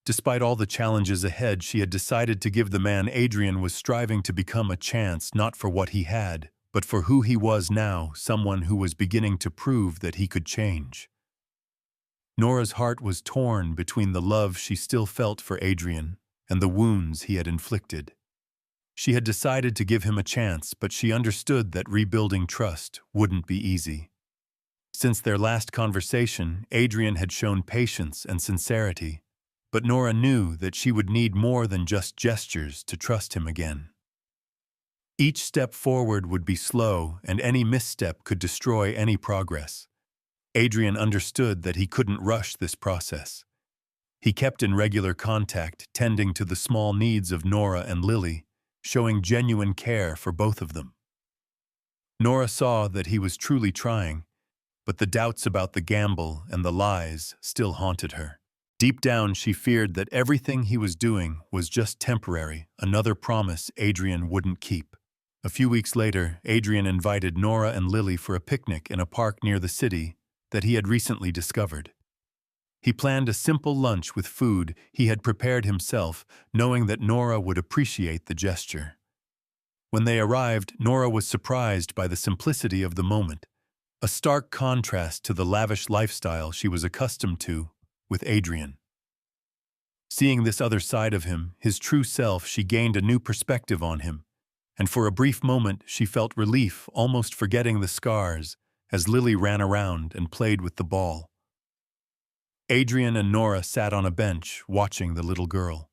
Despite all the challenges ahead, she had decided to give the man Adrian was striving to become a chance, not for what he had, but for who he was now, someone who was beginning to prove that he could change. Nora's heart was torn between the love she still felt for Adrian and the wounds he had inflicted. She had decided to give him a chance, but she understood that rebuilding trust wouldn't be easy. Since their last conversation, Adrian had shown patience and sincerity, but Nora knew that she would need more than just gestures to trust him again. Each step forward would be slow, and any misstep could destroy any progress. Adrian understood that he couldn't rush this process. He kept in regular contact, tending to the small needs of Nora and Lily, showing genuine care for both of them. Nora saw that he was truly trying, but the doubts about the gamble and the lies still haunted her. Deep down, she feared that everything he was doing was just temporary, another promise Adrian wouldn't keep. A few weeks later, Adrian invited Nora and Lily for a picnic in a park near the city that he had recently discovered. He planned a simple lunch with food he had prepared himself, knowing that Nora would appreciate the gesture. When they arrived, Nora was surprised by the simplicity of the moment, a stark contrast to the lavish lifestyle she was accustomed to with Adrian. Seeing this other side of him, his true self, she gained a new perspective on him, and for a brief moment she felt relief, almost forgetting the scars, as Lily ran around and played with the ball. Adrian and Nora sat on a bench, watching the little girl.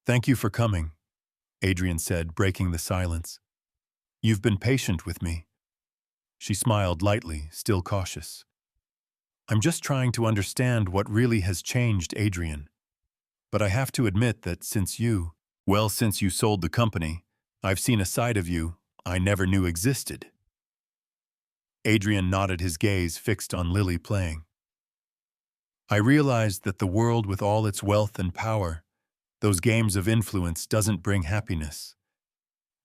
"Thank you for coming," Adrian said, breaking the silence. "You've been patient with me." She smiled lightly, still cautious. "I'm just trying to understand what really has changed, Adrian. But I have to admit that since you sold the company, I've seen a side of you I never knew existed." Adrian nodded, his gaze fixed on Lily playing. "I realized that the world, with all its wealth and power, those games of influence, doesn't bring happiness.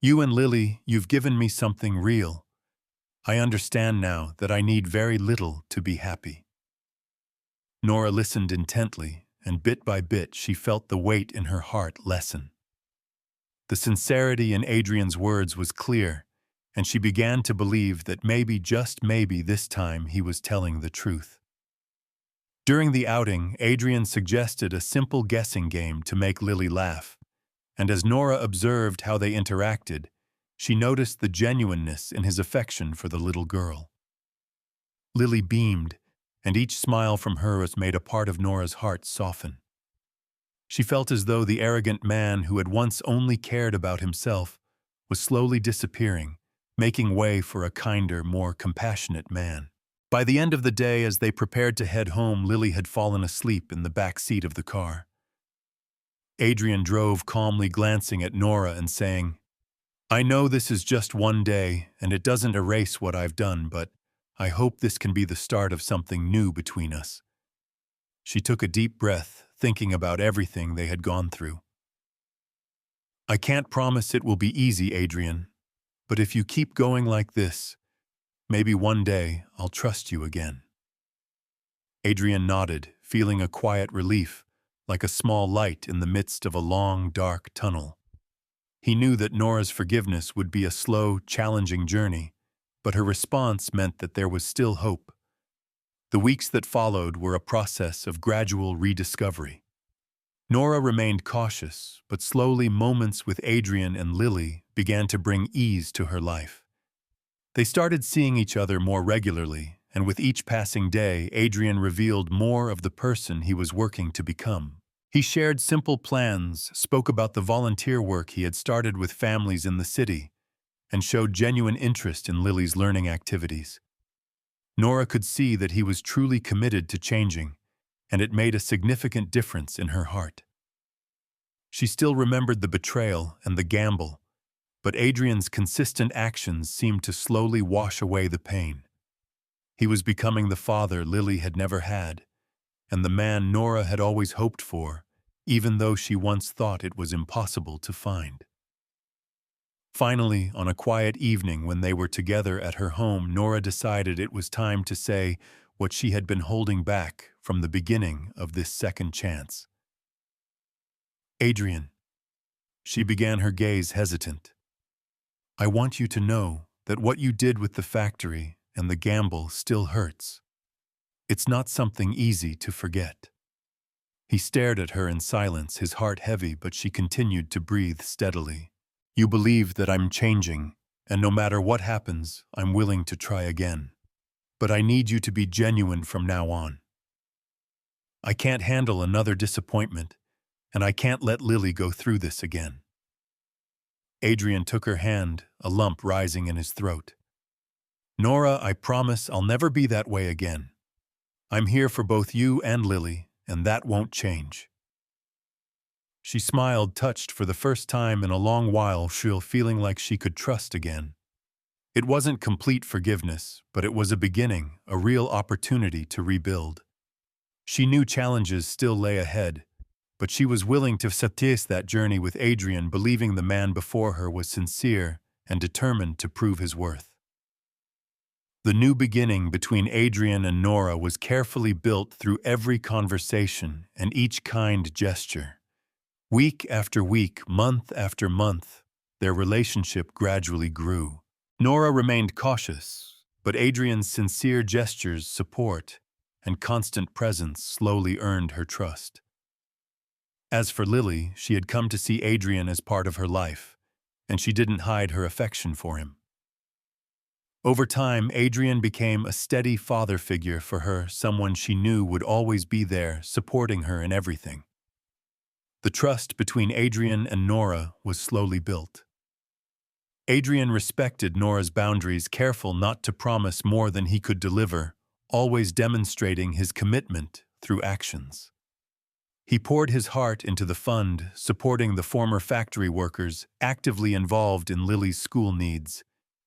You and Lily, you've given me something real. I understand now that I need very little to be happy." Nora listened intently, and bit by bit she felt the weight in her heart lessen. The sincerity in Adrian's words was clear, and she began to believe that maybe, just maybe, this time he was telling the truth. During the outing, Adrian suggested a simple guessing game to make Lily laugh, and as Nora observed how they interacted, she noticed the genuineness in his affection for the little girl. Lily beamed, and each smile from her was made a part of Nora's heart soften. She felt as though the arrogant man who had once only cared about himself was slowly disappearing, making way for a kinder, more compassionate man. By the end of the day, as they prepared to head home, Lily had fallen asleep in the back seat of the car. Adrian drove calmly, glancing at Nora and saying, "I know this is just one day, and it doesn't erase what I've done, but I hope this can be the start of something new between us." She took a deep breath, thinking about everything they had gone through. I can't promise it will be easy, Adrian, but if you keep going like this, maybe one day I'll trust you again. Adrian nodded, feeling a quiet relief, like a small light in the midst of a long, dark tunnel. He knew that Nora's forgiveness would be a slow, challenging journey, but her response meant that there was still hope. The weeks that followed were a process of gradual rediscovery. Nora remained cautious, but slowly moments with Adrian and Lily began to bring ease to her life. They started seeing each other more regularly, and with each passing day, Adrian revealed more of the person he was working to become. He shared simple plans, spoke about the volunteer work he had started with families in the city, and showed genuine interest in Lily's learning activities. Nora could see that he was truly committed to changing, and it made a significant difference in her heart. She still remembered the betrayal and the gamble, but Adrian's consistent actions seemed to slowly wash away the pain. He was becoming the father Lily had never had, and the man Nora had always hoped for, even though she once thought it was impossible to find. Finally, on a quiet evening when they were together at her home, Nora decided it was time to say what she had been holding back from the beginning of this second chance. Adrian, she began, her gaze hesitant. I want you to know that what you did with the factory and the gamble still hurts. It's not something easy to forget. He stared at her in silence, his heart heavy, but she continued to breathe steadily. You believe that I'm changing, and no matter what happens, I'm willing to try again. But I need you to be genuine from now on. I can't handle another disappointment, and I can't let Lily go through this again. Adrian took her hand, a lump rising in his throat. Nora, I promise I'll never be that way again. I'm here for both you and Lily, and that won't change. She smiled, touched for the first time in a long while, feeling like she could trust again. It wasn't complete forgiveness, but it was a beginning, a real opportunity to rebuild. She knew challenges still lay ahead, but she was willing to face that journey with Adrian, believing the man before her was sincere and determined to prove his worth. The new beginning between Adrian and Nora was carefully built through every conversation and each kind gesture. Week after week, month after month, their relationship gradually grew. Nora remained cautious, but Adrian's sincere gestures, support, and constant presence slowly earned her trust. As for Lily, she had come to see Adrian as part of her life, and she didn't hide her affection for him. Over time, Adrian became a steady father figure for her, someone she knew would always be there, supporting her in everything. The trust between Adrian and Nora was slowly built. Adrian respected Nora's boundaries, careful not to promise more than he could deliver, always demonstrating his commitment through actions. He poured his heart into the fund, supporting the former factory workers, actively involved in Lily's school needs,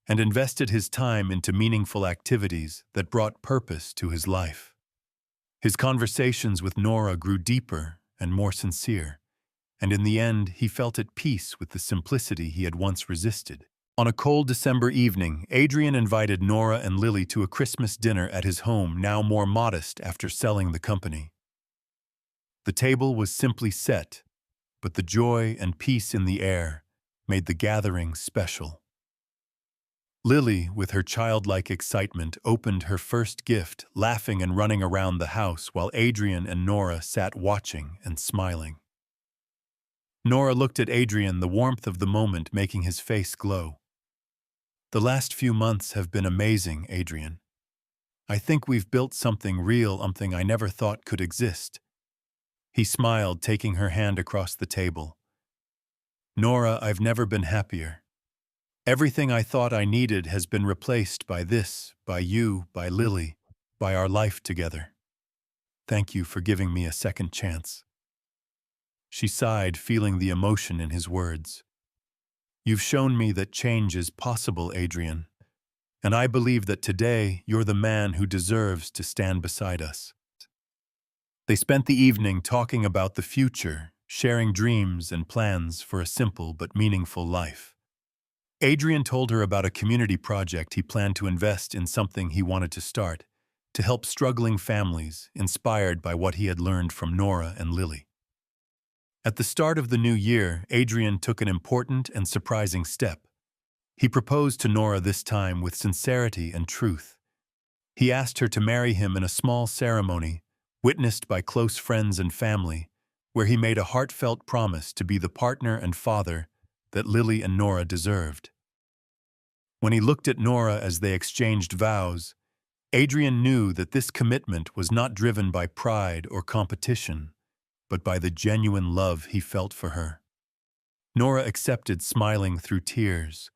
and invested his time into meaningful activities that brought purpose to his life. His conversations with Nora grew deeper and more sincere, and in the end he felt at peace with the simplicity he had once resisted. On a cold December evening, Adrian invited Nora and Lily to a Christmas dinner at his home, now more modest after selling the company. The table was simply set, but the joy and peace in the air made the gathering special. Lily, with her childlike excitement, opened her first gift, laughing and running around the house while Adrian and Nora sat watching and smiling. Nora looked at Adrian, the warmth of the moment making his face glow. The last few months have been amazing, Adrian. I think we've built something real, something I never thought could exist. He smiled, taking her hand across the table. Nora, I've never been happier. Everything I thought I needed has been replaced by this, by you, by Lily, by our life together. Thank you for giving me a second chance. She sighed, feeling the emotion in his words. You've shown me that change is possible, Adrian, and I believe that today you're the man who deserves to stand beside us. They spent the evening talking about the future, sharing dreams and plans for a simple but meaningful life. Adrian told her about a community project he planned to invest in, something he wanted to start, to help struggling families, inspired by what he had learned from Nora and Lily. At the start of the new year, Adrian took an important and surprising step. He proposed to Nora, this time with sincerity and truth. He asked her to marry him in a small ceremony, witnessed by close friends and family, where he made a heartfelt promise to be the partner and father that Lily and Nora deserved. When he looked at Nora as they exchanged vows, Adrian knew that this commitment was not driven by pride or competition, but by the genuine love he felt for her. Nora accepted, smiling through tears,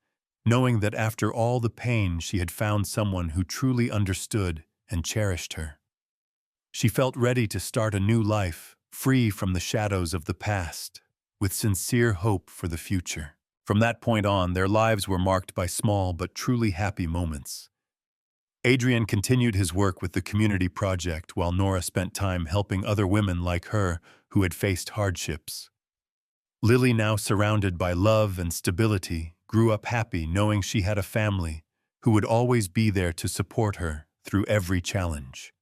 knowing that after all the pain she had found someone who truly understood and cherished her. She felt ready to start a new life, free from the shadows of the past, with sincere hope for the future. From that point on, their lives were marked by small but truly happy moments. Adrian continued his work with the community project while Nora spent time helping other women like her who had faced hardships. Lily, now surrounded by love and stability, grew up happy knowing she had a family who would always be there to support her through every challenge.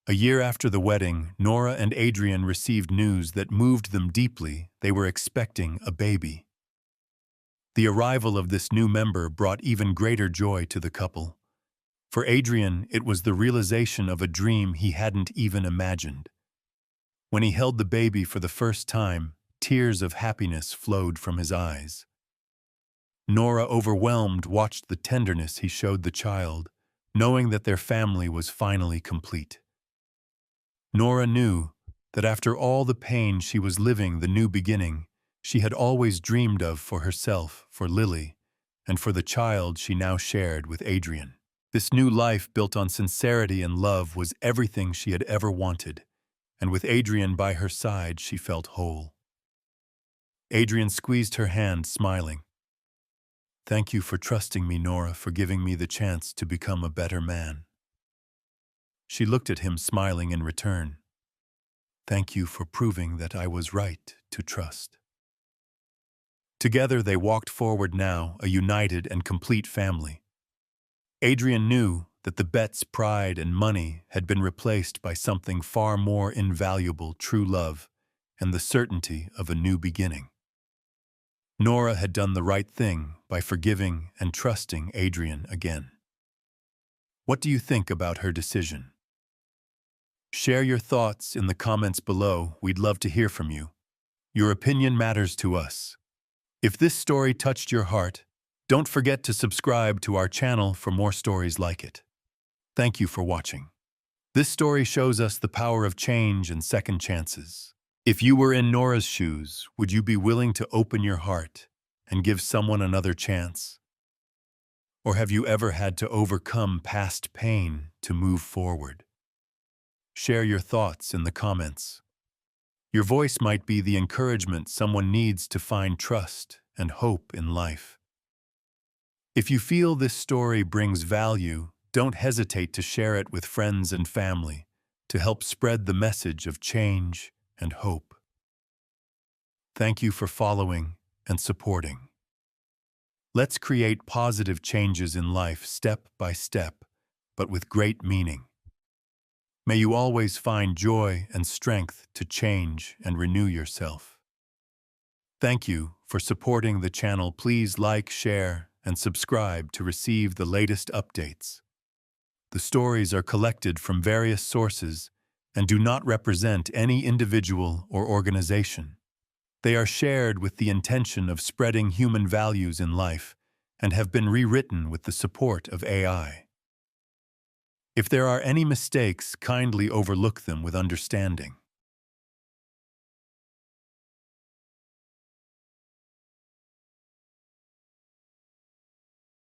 A year after the wedding, Nora and Adrian received news that moved them deeply. They were expecting a baby. The arrival of this new member brought even greater joy to the couple. For Adrian, it was the realization of a dream he hadn't even imagined. When he held the baby for the first time, tears of happiness flowed from his eyes. Nora, overwhelmed, watched the tenderness he showed the child, knowing that their family was finally complete. Nora knew that after all the pain she was living, the new beginning she had always dreamed of for herself, for Lily, and for the child she now shared with Adrian. This new life built on sincerity and love was everything she had ever wanted, and with Adrian by her side, she felt whole. Adrian squeezed her hand, smiling. "Thank you for trusting me, Nora, for giving me the chance to become a better man." She looked at him, smiling in return. "Thank you for proving that I was right to trust." Together they walked forward now, a united and complete family. Adrian knew that the bet's pride and money had been replaced by something far more invaluable: true love and the certainty of a new beginning. Nora had done the right thing by forgiving and trusting Adrian again. What do you think about her decision? Share your thoughts in the comments below. We'd love to hear from you. Your opinion matters to us. If this story touched your heart, don't forget to subscribe to our channel for more stories like it. Thank you for watching. This story shows us the power of change and second chances. If you were in Nora's shoes, would you be willing to open your heart and give someone another chance? Or have you ever had to overcome past pain to move forward? Share your thoughts in the comments. Your voice might be the encouragement someone needs to find trust and hope in life. If you feel this story brings value, don't hesitate to share it with friends and family to help spread the message of change and hope. Thank you for following and supporting. Let's create positive changes in life step by step, but with great meaning. May you always find joy and strength to change and renew yourself. Thank you for supporting the channel. Please like, share, and subscribe to receive the latest updates. The stories are collected from various sources and do not represent any individual or organization. They are shared with the intention of spreading human values in life and have been rewritten with the support of AI. If there are any mistakes, kindly overlook them with understanding.